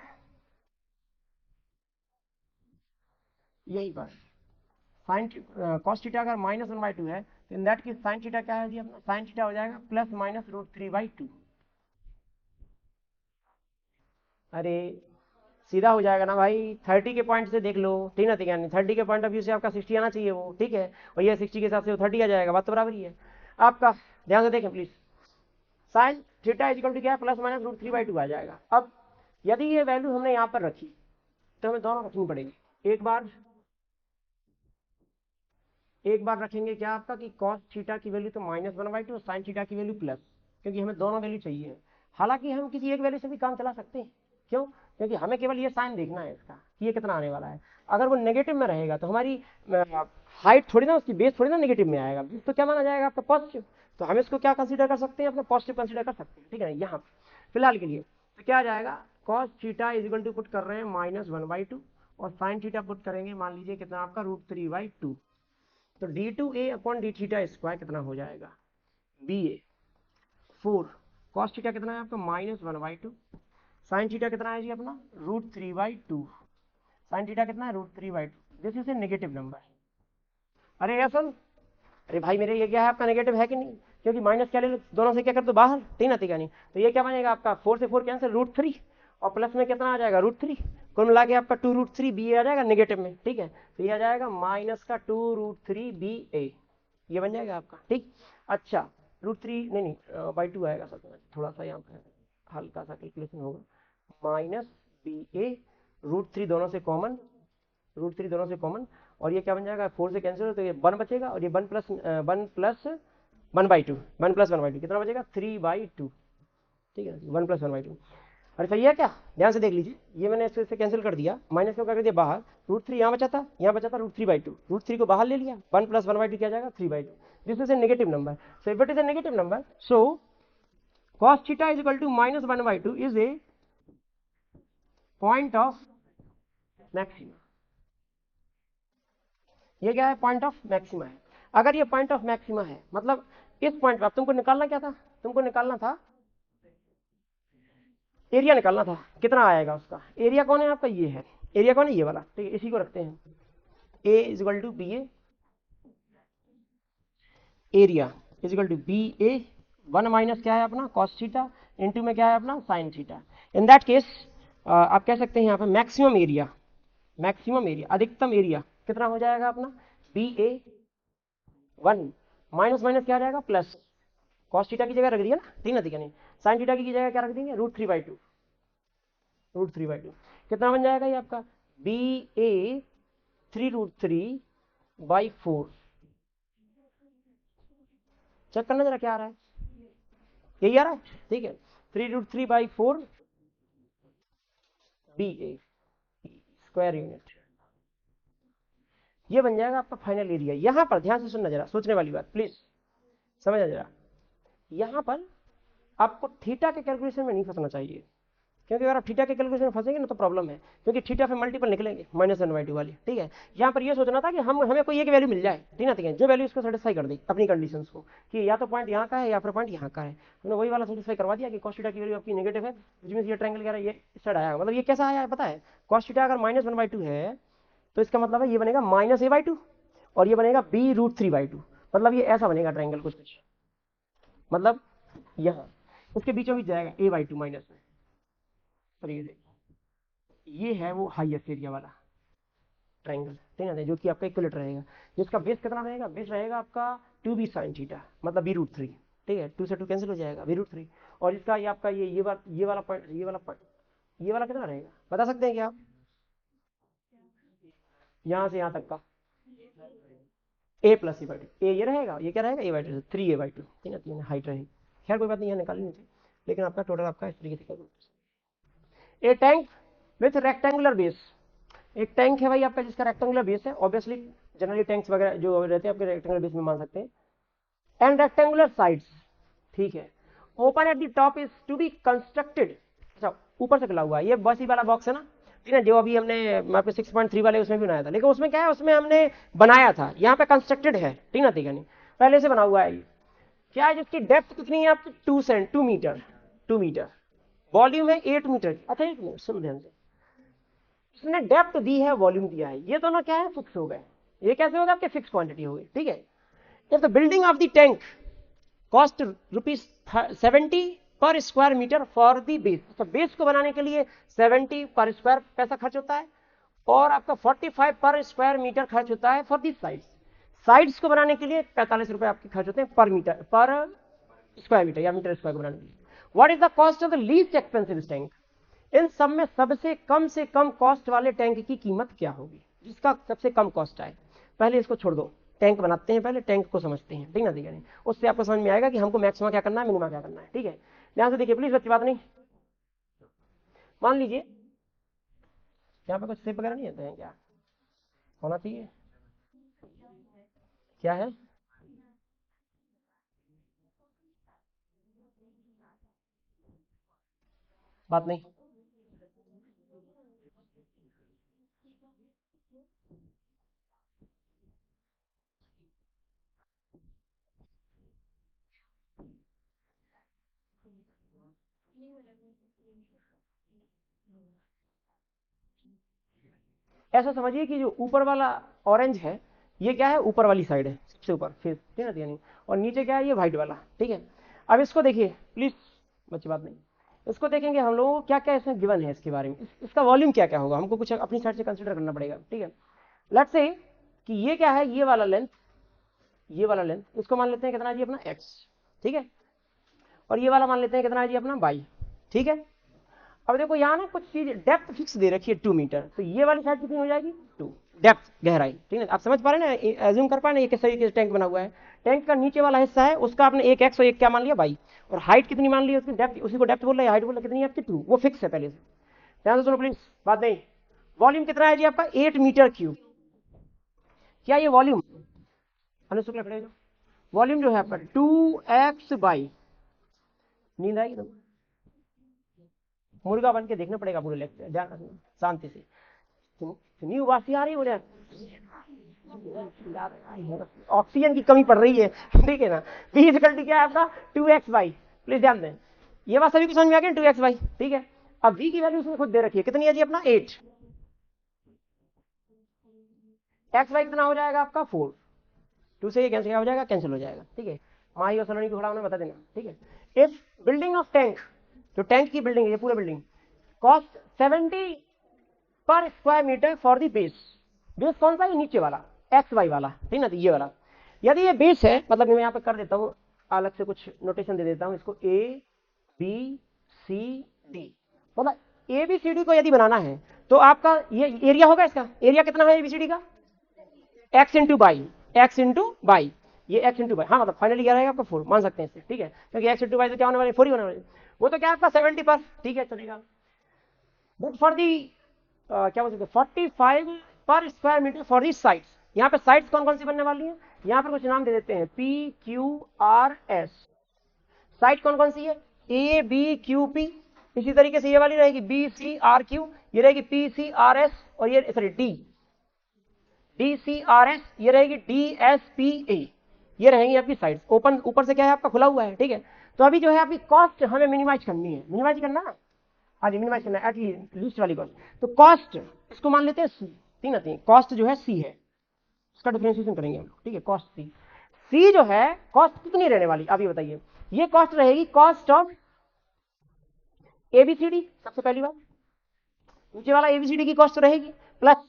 यही बात, साइन cos थीटा अगर -1/2 है, तो in that case sin theta क्या है जी अपना, sin थीटा हो जाएगा +-√3/2, अरे सीधा हो जाएगा ना भाई, 30 के पॉइंट से देख लो, ठीक ना, ठीक है, 30 के पॉइंट ऑफ व्यू से आपका 60 आना चाहिए वो, ठीक है, और ये 60 के हिसाब से वो 30 आ जाएगा, बात तो बराबर ही है आपका। ध्यान से देखें please, sine theta equal to क्या है, +-√3/2 आ जाएगा। अब यदि ये वैल्यू हमने यहाँ पर रखी, तो हमें दोनों रखनी पड़ेगी, एक बार रखेंगे क्या आपका कि cos थीटा की वैल्यू तो -1/2 और sin थीटा की वैल्यू प्लस, क्योंकि हमें दोनों वैल्यू चाहिए। हालांकि हम किसी एक वैल्यू से भी काम चला सकते हैं, क्यों, क्योंकि हमें केवल ये साइन देखना है इसका कि ये कितना आने वाला है। अगर वो नेगेटिव में रहेगा तो हमारी हाइट थोड़ी ना, उसकी बेस थोड़ी ना नेगेटिव में आएगा, तो क्या माना जाएगा आपका पॉजिटिव, तो हम इसको क्या कंसीडर कर सकते हैं, अपना पॉजिटिव कंसीडर कर सकते हैं, ठीक है। यहाँ फिलहाल के लिए तो क्या आ जाएगा, cos theta equal to put कर रहे हैं -1/2 और sin थीटा पुट करेंगे, मान लीजिए कितना आपका √3/2, तो d2a upon D theta square कितना हो जाएगा, बी ए 4, cos थीटा कितना है आपका -1/2, sin थीटा कितना है जी अपना √3/2, sin थीटा कितना है √3/2, this is a negative number. अरे असल, अरे भाई मेरे, ये क्या है आपका नेगेटिव है कि नहीं, क्योंकि माइनस क्या ले लो, दोनों से क्या कर दो बाहर, ठीक ना, ठीक है नहीं, तो ये क्या बनेगा आपका 4 से 4 कैंसिल, √3 और प्लस में कितना आ जाएगा √3, कुल मिला के आपका 2√3 बी ए आ जाएगा नेगेटिव में, ठीक है, तो ये आ जाएगा माइनस का 2√3 बी ए, ये बन जाएगा आपका, ठीक। अच्छा √3 नहीं बाई 2 आएगा सर, थोड़ा सा यहाँ पे हल्का सा कैलकुलेशन होगा, माइनस बी ए √3 दोनों से कॉमन, √3 दोनों से कॉमन, और ये क्या बन जाएगा 4 से कैंसिल, तो ये 1 बचेगा, और ये 1+1/2 कितना बचेगा 3/2, ठीक है, 1+1/2। अरे सही है क्या, ध्यान से देख लीजिए, ये मैंने इससे कैंसिल कर दिया, माइनस को कर दिया बाहर, √3 यहाँ बचा था, यहाँ बचा था √3/2, √3 को बाहर ले लिया, 1+1/2 क्या जाएगा 3/2, this is a negative number, so if it is a negative number, so cos theta is equal to -1/2 is a point of maxima, ये क्या है, पॉइंट ऑफ मैक्सिमा है। अगर ये पॉइंट ऑफ मैक्सिमा है, मतलब इस पॉइंट पर तुमको निकालना क्या था, तुमको निकालना था एरिया, निकालना था कितना आएगा उसका, एरिया कौन है आपका, ये है एरिया, कौन है ये वाला, ठीक है, इसी को रखते हैं, a is equal to b a, area is equal to b a 1 minus क्या है अपना cos थीटा इंटू में क्या है अपना sin theta. In that case आप कह सकते हैं यहाँ पे मैक्सिमम एरिया अधिकतम एरिया कितना हो जाएगा अपना, बी ए 1 माइनस माइनस क्या आ जाएगा प्लस, cos थीटा की जगह रख दिया ना, ठीक ना, ठीक है नहीं, sin थीटा की जगह क्या रख देंगे √3/2 कितना बन जाएगा ये आपका, बी ए 3√3/4, चेक करना जरा क्या आ रहा है, यही आ रहा है, ठीक है, 3√3/4 बी ए स्क्वायर यूनिट, ये बन जाएगा आपका फाइनल एरिया। यहाँ पर ध्यान से सुनना जरा, सोचने वाली बात प्लीज समझना जरा, यहाँ पर आपको थीटा के कैलकुलेशन में नहीं फंसना चाहिए, क्योंकि अगर आप थीटा के कैलकुलेशन में फंसेंगे ना तो प्रॉब्लम है, क्योंकि थीटा पे मल्टीपल निकलेंगे -1/2 वाली, ठीक है। यहाँ पर ये सोचना था कि हमें कोई एक वैल्यू मिल जाए, ठीक है, जो वैल्यू इसको सेटिस्फाई कर दे अपनी कंडीशंस को, कि या तो पॉइंट यहाँ का है या फिर पॉइंट यहाँ का है। हमने वही वाला सेटिस्फाई करवा दिया कि cos थीटा की वैल्यू आपकी नेगेटिव है, जिसमें ये ट्रायंगल कह रहा है ये इस साइड आया, मतलब ये कैसा आया है पता है, cos थीटा अगर -1/2 है तो इसका मतलब है ये बनेगा -a/2 और ये बनेगा b√3/2, मतलब ये ऐसा बनेगा ट्रायंगल कुछ, मतलब यहाँ उसके बीचों बीच जाएगा a/2 माइनस में। और ये देखिए ये है वो हाईएस्ट एरिया वाला ट्रायंगल, ठीक है, जो कि आपका इक्विलेटर रहेगा, जिसका बेस कितना रहेगा, बेस रहेगा आपका 2b sin थीटा, मतलब b√3, ठीक है, 2 से 2 कैंसिल हो जाएगा, b√3, और इसका ये आपका ये वाला पॉइंट, ये वाला कितना रहेगा बता सकते हैं क्या आप, यहाँ से यहाँ तक का a + a/2, a ये रहेगा, ये क्या रहेगा a/2, 3a/2, ठीक है, 3 हाइट रहेगी। खैर कोई बात नहीं, यहाँ निकाल नहीं थी, लेकिन आपका टोटल आपका इस तरीके से। ए टैंक विथ रेक्टेंगुलर बेस, एक टैंक है भाई आपका जिसका रेक्टेंगुलर बेस है, ऑब्वियसली जनरली टैंक्स वगैरह जो रहते हैं आपके रेक्टेंगुलर बेस में मान सकते हैं, एंड रेक्टेंगुलर साइड्स, ठीक है, open at the top is to be constructed, अच्छा ऊपर से खुला हुआ है, ये बस ही वाला बॉक्स है ना, ठीक है, जो अभी हमने आपके 6.3 वाले उसमें भी बनाया था, लेकिन उसमें क्या है, उसमें हमने बनाया था, यहाँ पे कंस्ट्रक्टेड है, ठीक ना, ठीक है, नहीं पहले से बना हुआ है। ये क्या है, जिसकी डेप्थ कितनी है आपकी 2 मीटर, 2 मीटर, वॉल्यूम है 8 मीटर। अच्छा एक मिनट सुन ध्यान से, इसने डेप्थ दी है, वॉल्यूम दिया है, ये दोनों क्या है, फिक्स हो गए, ये कैसे होगा आपके फिक्स क्वांटिटी हो गई, ठीक है। If the building of the tank cost ₹70 per square metre for the base, तो बेस को बनाने के लिए 70 पर स्क्वायर पैसा खर्च होता है, और आपका 45 पर स्क्वायर मीटर खर्च होता है फॉर दी साइड्स को बनाने के लिए 45 रुपए आपके खर्च होते हैं पर मीटर, पर स्क्वायर मीटर या मीटर स्क्वायर को बनाने के लिए। What is the cost of the least expensive tank, इन सब में सबसे कम कॉस्ट वाले टैंक की कीमत क्या होगी, जिसका सबसे कम कॉस्ट आए। पहले इसको छोड़ दो, टैंक बनाते हैं, पहले टैंक को समझते हैं, ठीक ना, ठीक है, उससे आपको समझ में आएगा कि हमको मैक्सिमा क्या करना है, मिनिमा क्या करना है, ठीक है। ध्यान से देखिए प्लीज, बच्ची बात नहीं, मान लीजिए यहाँ पे कुछ सेप वगैरह नहीं होते हैं, क्या होना चाहिए, क्या है, बात नहीं, ऐसा समझिए कि जो ऊपर वाला ऑरेंज है ये क्या है, ऊपर वाली साइड है, सबसे ऊपर फेस, ठीक है ना, और नीचे क्या है, ये व्हाइट वाला, ठीक है। अब इसको देखिए प्लीज, बच्ची बात नहीं, इसको देखेंगे हम लोगों को क्या क्या इसमें गिवन है, इसके बारे में, इसका वॉल्यूम क्या क्या होगा, हमको कुछ अपनी साइड से कंसिडर करना पड़ेगा, ठीक है। लेट्स से कि ये क्या है, ये वाला लेंथ, ये वाला लेंथ, इसको मान लेते हैं कितना जी अपना x, ठीक है, और ये वाला मान लेते हैं कितना जी अपना y, ठीक है। अब देखो यहाँ ना कुछ चीज डेप्थ फिक्स दे रखी है 2 मीटर, तो ये वाली साइड कितनी हो जाएगी 2, डेप्थ गहराई, ठीक है, आप समझ पा रहे हैं ना, एज्यूम कर पा रहे हैं ये किस तरीके से टैंक बना हुआ है। टैंक का नीचे वाला हिस्सा है उसका आपने एक x और एक क्या मान लिया y, और हाइट कितनी मान ली उसकी, डेप्थ, उसी को डेप्थ बोल रहे हैं, हाइट बोल रहे कितनी है आपकी 2, वो फिक्स है पहले से। ध्यान से सुनो प्लीज, बात नहीं, वॉल्यूम कितना है जी आपका 8 मीटर क्यूब, क्या ये वॉल्यूम, अनुशुक्ला खड़े जो वॉल्यूम जो है आपका 2x/, नींद आएगी तो मुर्गा बन के देखना पड़ेगा पूरे लेक्चर, ध्यान शांति से, न्यू वासी आ रही है मुझे, ऑक्सीजन की कमी पड़ रही है, ठीक है ना। v इक्वल क्या है आपका 2x/, प्लीज ध्यान दें, ये बात सभी को समझ में आ गया 2x/, ठीक है। अब v की वैल्यू उसने खुद दे रखी है, कितनी है जी अपना 8, x/y कितना हो जाएगा आपका 4, 2 से ये कैंसिल हो जाएगा, कैंसिल हो जाएगा, ठीक है। माही और सलोनी को थोड़ा उन्हें बता देना, ठीक है। इफ बिल्डिंग ऑफ टैंक, जो टैंक की बिल्डिंग है, ये पूरा building cost 70 per square metre for the base, base कौन सा है, नीचे वाला XY वाला, ठीक ना, ये वाला, यदि ये बेस है, मतलब मैं यहाँ पे कर देता हूँ अलग से कुछ नोटेशन दे देता हूँ इसको, ABCD, मतलब ABCD को यदि बनाना है तो आपका ये एरिया होगा, इसका एरिया कितना है ABCD का, x into by, x into by, ये x इंटू बाई, हाँ मतलब फाइनली क्या रहेगा आपका 4, मान सकते हैं इसे, ठीक है, क्योंकि x इंटू बाई से क्या होने वाले 4 ही होने वाले, वो तो क्या आपका 70 पर, ठीक है चलेगा। बट फॉर दी क्या बोल सकते 45 per square metre for the sides, यहाँ पे साइड्स कौन कौन सी बनने वाली हैं, यहाँ पर कुछ नाम दे देते हैं, P Q R S. Side कौन कौन सी है, ए बी क्यू पी। इसी तरीके से ये वाली रहेगी बी सी आर क्यू, ये रहेगी पी सी आर एस, और ये sorry D D C R S, ये रहेगी डी एस पी ए। ये रहेंगी आपकी साइड्स। ओपन ऊपर से क्या है आपका खुला हुआ है, ठीक है। तो अभी जो है आपकी कॉस्ट हमें मिनिमाइज करनी है, मिनिमाइज करना है, हाँ जी मिनिमाइज करना है, एट लीस्ट वाली कॉस्ट। तो कॉस्ट इसको मान लेते हैं सी, तीन आती है, कॉस्ट जो है सी है, इसका डिफरेंशिएशन करेंगे हम लोग, ठीक है। कॉस्ट सी, सी जो है कॉस्ट कितनी रहने वाली, आप ये बताइए। ये कॉस्ट रहेगी कॉस्ट ऑफ एबीसीडी, सबसे पहली बात नीचे वाला एबीसीडी की कॉस्ट रहेगी, प्लस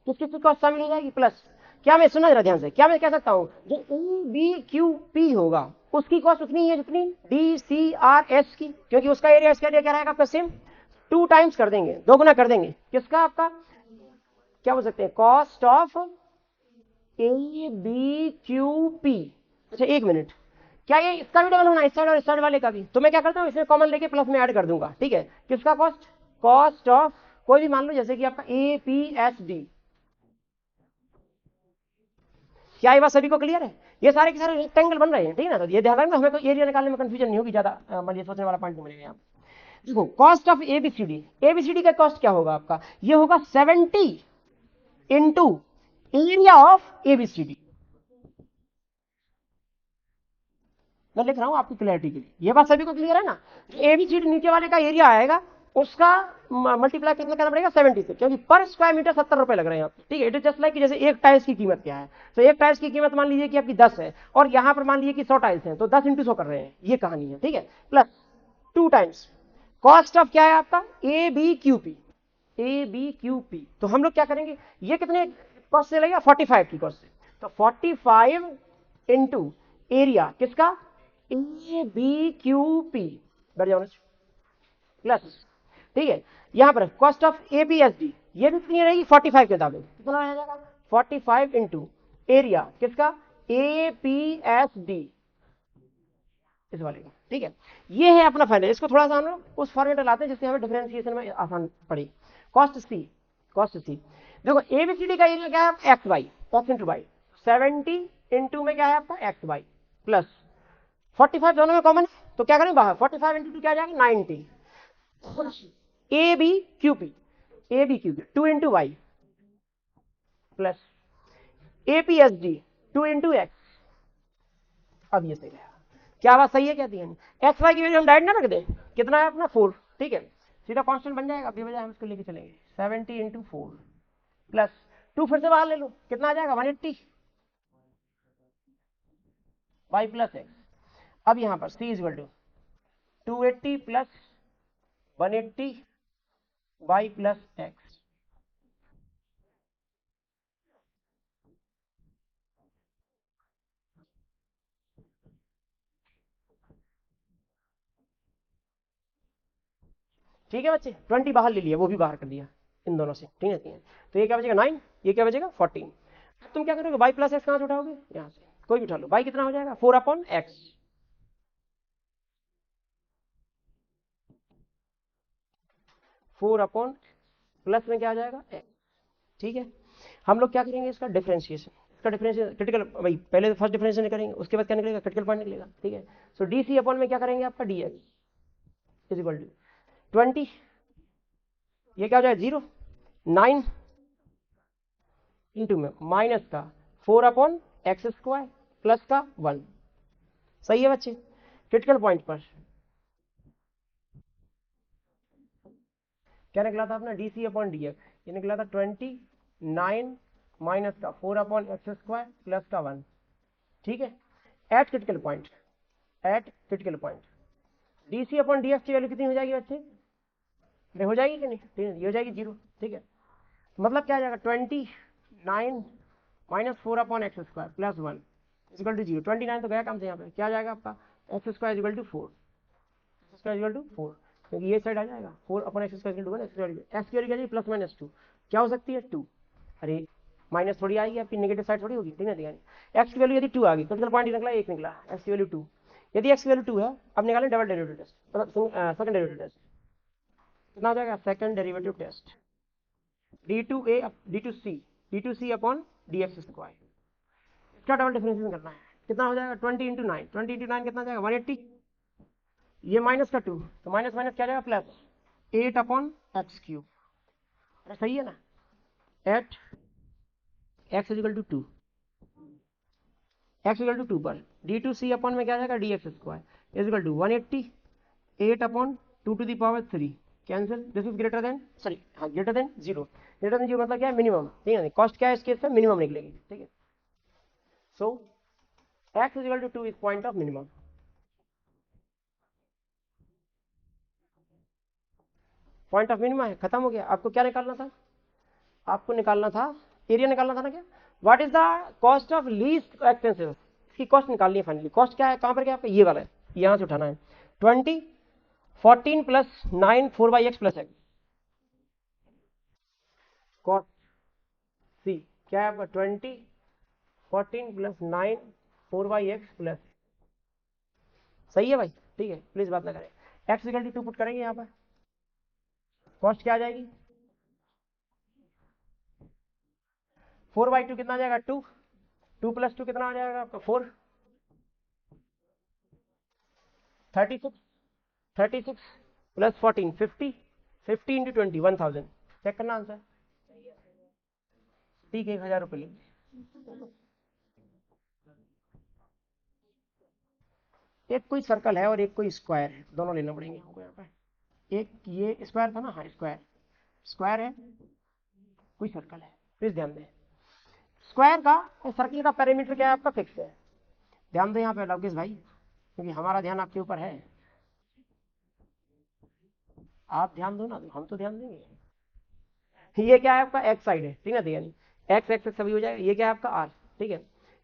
किसकी कॉस्ट शामिल हो जाएगी, प्लस क्या मैं, सुना जरा ध्यान से, क्या मैं कह सकता हूं, जो ए बी क्यू पी होगा उसकी कॉस्ट उतनी है जितनी डी सी आर एस की, क्योंकि उसका एरिया इसका एरिया क्या रहेगा आपका सेम, 2 टाइम्स कर देंगे, 2 गुना कर देंगे किसका, आपका क्या बोल सकते हैं, cost of A B Q P. अच्छा एक मिनट, क्या ये इसका भी डबल होना, इस साइड और इस साइड वाले का भी, तो मैं क्या करता हूं, इसमें कॉमन लेके प्लस में ऐड कर दूंगा, ठीक है। किसका कॉस्ट, कॉस्ट ऑफ कोई भी मान लो, जैसे कि आपका ए पी एस डी। क्या ये बात सभी को क्लियर है, ये सारे के सारे रेक्टेंगल बन रहे हैं, ठीक है ना। तो ये ध्यान रखना, हमें कोई एरिया निकालने में कंफ्यूजन नहीं होगी ज्यादा, मतलब सोचने वाला पॉइंट नहीं मिलेगा यहाँ। देखो कॉस्ट ऑफ एबीसीडी, एबीसीडी का कॉस्ट क्या होगा आपका, ये होगा 70 इंटू एरिया ऑफ एबीसीडी। मैं लिख रहा हूं आपकी क्लैरिटी के लिए, ये बात सभी को क्लियर है ना। एबीसीडी नीचे वाले का एरिया आएगा, उसका मल्टीप्लाई कितना करना पड़ेगा 70 से, क्योंकि पर स्क्वायर मीटर 70 रुपए लग रहे हैं आपको, ठीक है। इट इज जस्ट लाइक जैसे एक टाइल्स की कीमत क्या है, तो एक टाइल्स की कीमत मान लीजिए कि आपकी 10 है, और यहां पर मान लीजिए कि 100 टाइल्स हैं, तो 10 इंटू 100 कर रहे हैं, ये कहानी है, ठीक है। प्लस 2 टाइम्स कॉस्ट ऑफ क्या है आपका, A B Q P, A B Q P. तो हम लोग क्या करेंगे, ये कितने कॉस्ट से लगेगा, 45 की कॉस्ट से, तो 45 इंटू एरिया किसका, ए बी क्यू पी, बैठ जाओ, प्लस, ठीक है। यहां पर कॉस्ट ऑफ एबीएसडी, ये भी कितनी रहेगी 45 के दावे, कितना आ जाएगा 45 इंटू एरिया किसका, एपीएसडी, इस वाले का, ठीक है। ये है अपना फाइनल, इसको थोड़ा सा हम लोग उस फॉर्मेट में लाते हैं जिससे हमें डिफरेंशिएशन में आसान पड़े। कॉस्ट सी, कॉस्ट सी, देखो एबीसीडी का एरिया क्या है, X Y, X into Y, 70 into में क्या है आपका एक्स वाई, प्लस 45 दोनों में कॉमन है, तो क्या करें बाहर, 45 इंटू 2 क्या आ जाएगा 90, A B Q P, A B Q P 2 into Y, plus APSD 2 into X. अब ये सही है, क्या बात सही है, क्या दी एक्स वाई की वैल्यू हम डायरेक्ट ना रख दें, कितना है अपना 4, ठीक है, सीधा कांस्टेंट बन जाएगा, अभी बजाय हम इसको लेके चलेंगे 70 इंटू 4 प्लस 2 फिर से बाहर ले लो, कितना आ जाएगा 180 वाई प्लस एक्स। अब यहां पर C is equal to 280 plus 180 Y plus X, ठीक है बच्चे। 20 बाहर ले लिया, वो भी बाहर कर दिया इन दोनों से, ठीक है। तो ये क्या बचेगा 9, ये क्या बचेगा 14। तुम क्या करोगे, वाई प्लस एक्स कहां से उठाओगे, यहां से कोई भी उठा लो, वाई कितना हो जाएगा 4 अपॉन एक्स, 4 अपॉन प्लस में क्या आ जाएगा एक्स, ठीक है। हम लोग क्या करेंगे इसका डिफरेंशिएशन, इसका डिफरेंशिएशन क्रिटिकल, भाई पहले तो फर्स्ट डिफरेंशिएशन करेंगे, उसके बाद क्या निकलेगा क्रिटिकल पॉइंट निकलेगा, ठीक है। सो डी सी अपॉन में क्या करेंगे आपका D X is equal to 20, ये क्या हो जाएगा 0, 9 इंटू में माइनस का 4 अपॉन एक्स स्क्वायर प्लस का 1, सही है बच्चे। क्रिटिकल पॉइंट पर क्या निकला था अपना D C upon D X, ये निकला था 29 माइनस का 4 अपॉन एक्स स्क्वायर प्लस का 1, ठीक है। At critical point, at critical point D C upon D X की वैल्यू कितनी हो जाएगी बच्चे, हो जाएगी कि नहीं, ठीक है, ये हो जाएगी 0, ठीक है। मतलब क्या आ जाएगा 29 minus 4 upon X square plus 1 equal to 0। 29 तो गया काम से, यहाँ पे क्या आ जाएगा आपका X square equal to 4, X square equal to 4, क्योंकि ये साइड आ जाएगा 4 upon X square equal to 1, X की वैल्यू क्या जाएगी प्लस माइनस 2, क्या हो सकती है 2, अरे माइनस थोड़ी आएगी आपकी, नेगेटिव साइड थोड़ी होगी, ठीक है। एक्स की वैल्यू यदि 2 आ गई, क्रिटिकल पॉइंट निकला 1 निकला, एक्स की वैल्यू 2, यदि एक्स की वैल्यू 2 है, अब निकालें डबल डेरिवेटिव टेस्ट, मतलब सेकंड डेरिवेटिव टेस्ट, कितना हो जाएगा second derivative test, d2a d2c d2c upon dx square, इसका डबल डिफरेंशिएशन करना है, कितना हो जाएगा 20 इंटू 9, 20 इंटू 9 कितना जाएगा 180, ये माइनस का 2 तो माइनस माइनस क्या जाएगा प्लस 8 अपॉन एक्स क्यूब, अरे सही है ना, at X is equal to 2, X is equal to 2 पर d2c अपॉन में क्या जाएगा dx square is equal to 180 8 upon 2 to the power 3 cancel, this is greater than sorry हाँ ग्रेटर देन 0, ग्रेटर देन 0 मतलब क्या है मिनिमम, ठीक है, कॉस्ट क्या है इस केस में मिनिमम निकलेगी, ठीक है, so x is equal to 2 is point of minimum, point of minimum है, खत्म हो गया। आपको क्या निकालना था, आपको निकालना था एरिया निकालना था ना, क्या what is the cost of least expensive, इसकी कॉस्ट निकालनी है फाइनली, कॉस्ट क्या है कहां पर क्या आपका ये वाला है, यहां से उठाना है 20 14 plus 9 4/x plus x, cost C क्या है आपका 20 14 प्लस 9 4/x प्लस, सही है भाई, ठीक है, प्लीज बात ना करें, x इक्वल टू 2 पुट करेंगे यहाँ पर, कॉस्ट क्या आ जाएगी 4/2 कितना आ जाएगा 2, 2 प्लस 2 कितना आ जाएगा आपका 4, 36 36 प्लस 14 50 50 इंटू 20 1000, चेक करना आंसर, ठीक है 1000 रुपये लेंगे, एक कोई सर्कल है और एक कोई स्क्वायर है, दोनों लेना पड़ेंगे हमको यहाँ पर, एक ये स्क्वायर था ना, हाँ स्क्वायर स्क्वायर है, कोई सर्कल है, प्लीज ध्यान दें, स्क्वायर का सर्कल का पैरामीटर क्या है आपका फिक्स है, ध्यान दो यहाँ पे लवकेश भाई, क्योंकि हमारा ध्यान आपके ऊपर है, आप ध्यान दो ना, हम तो ध्यान देंगे, ये क्या है आपका एक्स साइड है, ठीक है, यानी एक्स एक्स सभी हो जाएगा, ये क्या है आपका आर, ठीक है,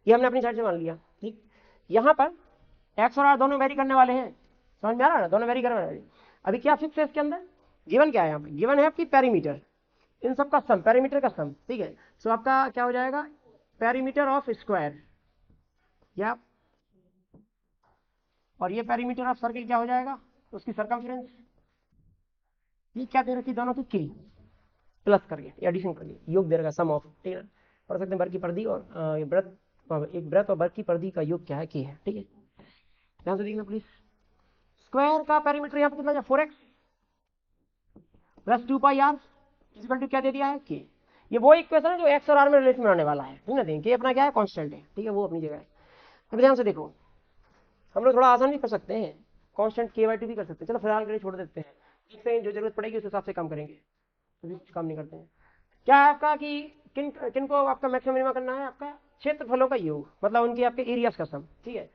ये हमने अपनी साइड से मान लिया, ठीक, यहाँ पर एक्स और आर दोनों वेरी करने वाले हैं, समझ में आ रहा है ना, दोनों वेरी करने वाले हैं, अभी क्या फिक्स है इसके अंदर, गिवन क्या है यहाँ पे, गिवन है आपकी पेरीमीटर, इन सब का सम, पेरीमीटर का सम, ठीक है, सो आपका क्या हो जाएगा पेरीमीटर ऑफ स्क्वायर, या और ये पेरीमीटर ऑफ सर्कल क्या हो जाएगा उसकी सरकमफ्रेंस, ये क्या दे रखी दोनों की के प्लस करके एडिशन करके योग दे रखा सम ऑफ, ठीक है, पढ़ सकते हैं बर की परिधि और वृत्त, एक वृत्त और बर की परिधि का योग क्या है के है, ठीक है, ध्यान से देखना प्लीज, स्क्वायर का पेरीमीटर यहाँ पे कितना है 4x plus 2πr equal to क्या दे दिया है के, ये वो इक्वेशन है जो एक्स और आर में रिलेशन बनाने वाला है, ठीक है, देखिए अपना क्या है कांस्टेंट है, ठीक है, वो अपनी जगह है, अब ध्यान से देखो, हम लोग थोड़ा आसान भी कर सकते हैं, कांस्टेंट k/2 भी कर सकते हैं, चलो फिलहाल के लिए छोड़ देते हैं, देखते हैं जो जरूरत पड़ेगी उस हिसाब से काम करेंगे, तो काम नहीं करते हैं, क्या है आपका कि किन किन को आपका मैक्सिमम मिनिमम करना है, आपका क्षेत्रफलों का योग, मतलब उनके आपके एरियाज का सम, ठीक है,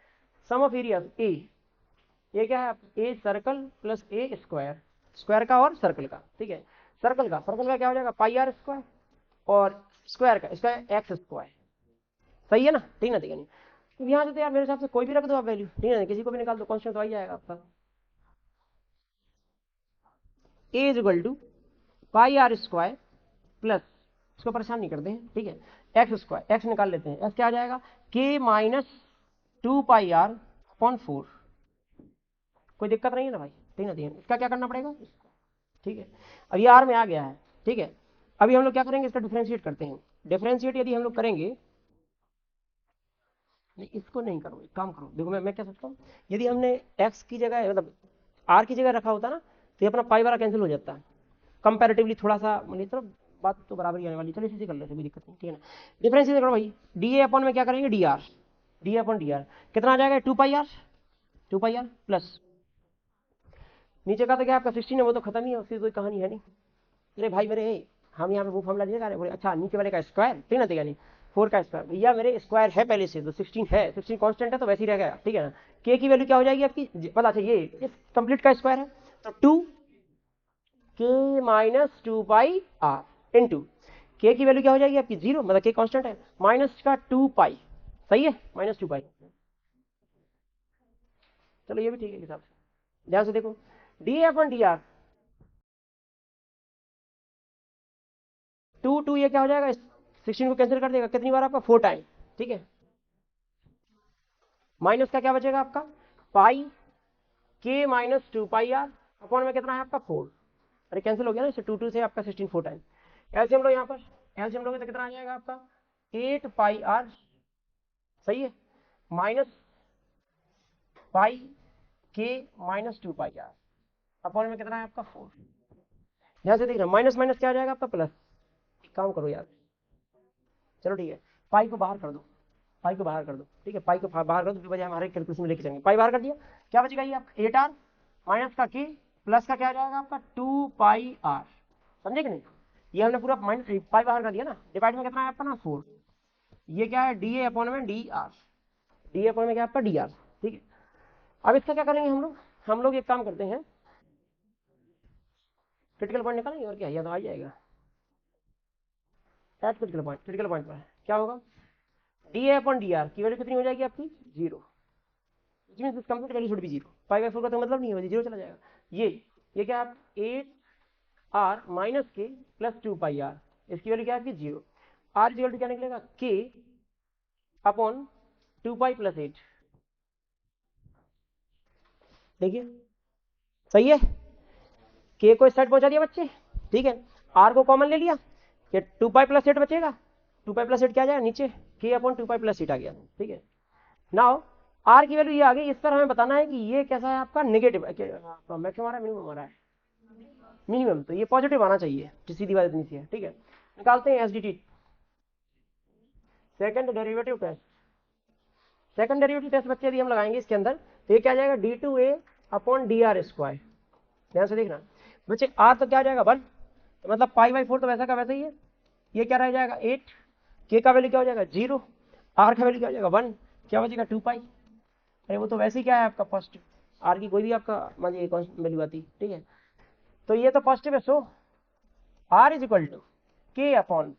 सम ऑफ एरियाज ए, ये क्या है a circle plus A square, square का और सर्कल का, ठीक है, सर्कल का क्या हो जाएगा πr स्क्वायर और स्क्वायर का इसका एक्स स्क्वायर, सही है ना, ठीक है, ठीक है, नहीं तो यहाँ से तो यार मेरे हिसाब से कोई भी रख दो आप वैल्यू, ठीक है, किसी को भी निकाल दो, कांस्टेंट तो आ जाएगा आपका, A is equal to πr square plus, इसको परेशान नहीं करते हैं, ठीक है, एक्स स्क्वायर, एक्स निकाल लेते हैं, एक्स क्या आ जाएगा k माइनस 2πr अपॉन 4, कोई दिक्कत नहीं है ना भाई, ठीक है, इसका क्या करना पड़ेगा, ठीक है, अब ये आर में आ गया है, ठीक है, अभी हम लोग क्या करेंगे इसका डिफरेंशिएट करते हैं, डिफरेंशिएट यदि हम लोग करेंगे, नहीं इसको नहीं करो, एक काम करो, देखो मैं क्या सोचता हूँ, यदि हमने एक्स की जगह मतलब आर की जगह रखा होता ना तो ये अपना पाई वाला कैंसिल हो जाता है, कंपैरेटिवली थोड़ा सा, मतलब चलो बात तो बराबर ही आने वाली, चलो इसी कर लेते, कोई दिक्कत नहीं, ठीक है ना, डिफरेंशिएट करो भाई, डी ए अपॉन में क्या करेंगे D R, D upon D R कितना आ जाएगा 2πr प्लस, नीचे का तो क्या आपका 16 है, वो तो खत्म ही है, उसकी कोई कहानी है नहीं, अरे भाई मेरे हम यहाँ पे वो फॉर्मूला दिए बोले अच्छा नीचे वाले का स्क्वायर, ठीक ना, यानी 4 का स्क्वायर, भैया मेरे स्क्वायर है पहले से तो 16 है, 16 कांस्टेंट है तो वैसे ही रह गया, ठीक है ना, के की वैल्यू क्या हो जाएगी आपकी पता, अच्छा ये इस कंप्लीट का स्क्वायर है तो 2 के माइनस 2πr इनटू के की वैल्यू क्या हो जाएगी आपकी 0, मतलब के कांस्टेंट है, माइनस का 2π, सही है, माइनस 2π, चलो ये भी ठीक है हिसाब से, ध्यान से देखो डी अपन डी आर 2 ये क्या हो जाएगा 16 को कैंसिल कर देगा, कितनी बार आपका 4 टाइम, ठीक है, माइनस का क्या बचेगा आपका पाई के माइनस 2πr अपॉन में कितना है आपका 4, अरे कैंसिल हो गया ना, इसे 2 से आपका 16 4 टाइम, ऐसे हम लोग यहाँ पर एलसीएम लोगे तो कितना आ जाएगा आपका 8 पाई आर, सही है, माइनस पाई के माइनस 2 पाई आर अपॉन में कितना है आपका 4। ध्यान से देख रहे माइनस माइनस क्या आ जाएगा आपका प्लस। एक काम करो यार, चलो ठीक है, पाई को बाहर कर दो, पाई को बाहर कर दो, ठीक है, पाई को बाहर कर दो, बजाय हमारे कैलकुलेशन में लेके जाएंगे। पाई बाहर कर दिया, क्या बचेगा ये आपका 8r माइनस का के प्लस का क्या आ जाएगा आपका 2 पाई आर, समझे कि नहीं। ये हमने पूरा माइनस पाई बाहर कर दिया ना, डिवाइड में कितना है आपका ना 4। ये क्या है डी ए अपॉन में डी आर, डी अपॉन में क्या आपका डी आर, ठीक है। अब इसका क्या करेंगे हम लोग एक काम करते हैं, क्रिटिकल पॉइंट निकालेंगे और क्या, या तो आ जाएगा एट क्रिटिकल पॉइंट पर क्या होगा, D A upon D R की वैल्यू कितनी हो जाएगी आपकी 0, which means this complete value should be 0। Pi by 4 का तो मतलब नहीं है, 0 चला जाएगा। ये क्या आप 8r माइनस के प्लस 2 पाई आर, इसकी वैल्यू क्या है आपकी 0। r इक्वल टू क्या निकलेगा k अपॉन 2 पाई प्लस 8, देखिए सही है, k को इस साइड पहुंचा दिया बच्चे, ठीक है, r को कॉमन ले लिया, ये 2 पाई प्लस 8 बचेगा, 2 पाई प्लस 8 क्या आ जाएगा नीचे, k अपॉन 2 पाई प्लस 8 आ गया, ठीक है। नाउ r की वैल्यू ये आ गई, इस पर हमें बताना है कि ये कैसा है आपका नेगेटिव, मैक्सिमम आ रहा है मिनिमम आ रहा है, मिनिमम, तो ये पॉजिटिव आना चाहिए, सीधी बात इतनी सी है, ठीक है। निकालते हैं SDT, second derivative test. Second derivative test बच्चे यदि हम लगाएंगे इसके अंदर, तो ये क्या आ जाएगा d2a upon D R square. ध्यान से देखना बच्चे, r तो क्या आ जाएगा 1, तो मतलब पाई बाई 4 तो वैसा का वैसा ही है, ये क्या रह जाएगा 8, k का वैल्यू क्या हो जाएगा 0, r का वैल्यू क्या हो जाएगा 1, क्या बचेगा 2 पाई, अरे वो तो वैसे ही क्या है आपका पॉजिटिव, r की कोई भी आपका मान लीजिए कांस्टेंट वैल्यू आती, ठीक है, तो ये तो पॉजिटिव है, so r is equal to k upon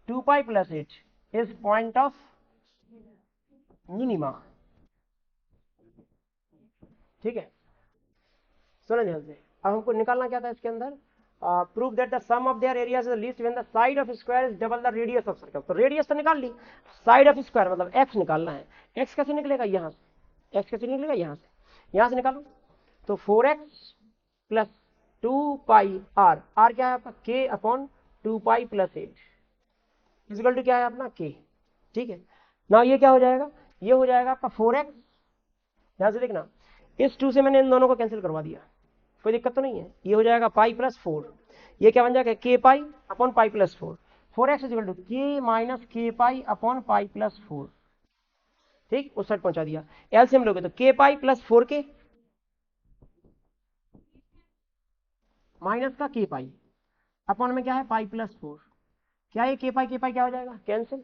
2 pi plus 8 is point of minima, ठीक है। सुनो ध्यान से, अब हमको निकालना क्या था इसके अंदर, prove that the sum of their areas is least when the side of square is double the radius of circle. तो रेडियस तो निकाल ली, साइड ऑफ स्क्वायर मतलब x निकालना है, x कैसे निकलेगा यहाँ से, x कैसे निकलेगा यहाँ से निकालो, तो 4x प्लस 2 पाई r, r क्या है आपका k upon 2 pi plus 8 equal to क्या है अपना k, ठीक है। ना ये क्या हो जाएगा, ये हो जाएगा आपका 4x, ध्यान से देखना, इस 2 से मैंने इन दोनों को कैंसिल करवा दिया, कोई दिक्कत तो नहीं है, ये हो जाएगा पाई प्लस 4, ये क्या बन जाएगा k pi upon pi plus 4, 4x equal to k minus k pi upon pi plus 4, ठीक, उस साइड पहुंचा दिया। एलसीएम लोगे तो k pi plus 4k minus का k पाई अपॉन में क्या है पाई प्लस 4, क्या है k पाई क्या हो जाएगा कैंसिल,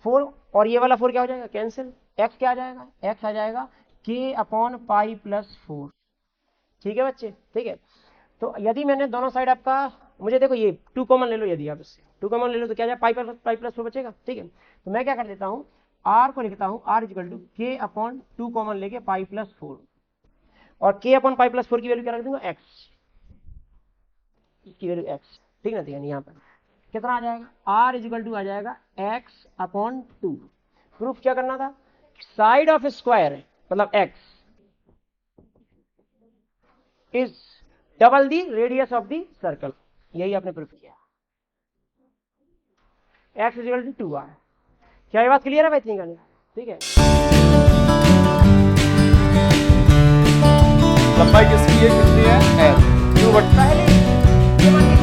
4 और ये वाला 4 क्या हो जाएगा कैंसिल, x क्या आ जाएगा, x आ जाएगा k अपॉन पाई प्लस 4, ठीक है बच्चे, ठीक है। तो यदि मैंने दोनों साइड आपका, मुझे देखो ये 2 कॉमन ले लो, यदि आप इससे 2 कॉमन ले लो तो क्या जाए पाई प्लस 4 बचेगा, ठीक है। तो मैं क्या कर देता हूँ, r को लिखता हूँ r equal to k upon 2 common लेके पाई प्लस 4, और k अपॉन पाई प्लस 4 की वैल्यू क्या रख दूंगा x, इसकी वैल्यू x, ठीक है ना, यहाँ पर कितना आ जाएगा, r इक्वल टू आ जाएगा x अपॉन 2। प्रूफ क्या करना था, साइड ऑफ स्क्वायर मतलब x is double the radius of the circle, यही आपने प्रूफ किया, x इक्वल टू 2r। क्या ये बात क्लियर है भाई, इतनी करनी, ठीक है। लंबाई किसकी है, कितनी है, l, क्यों बढ़ता है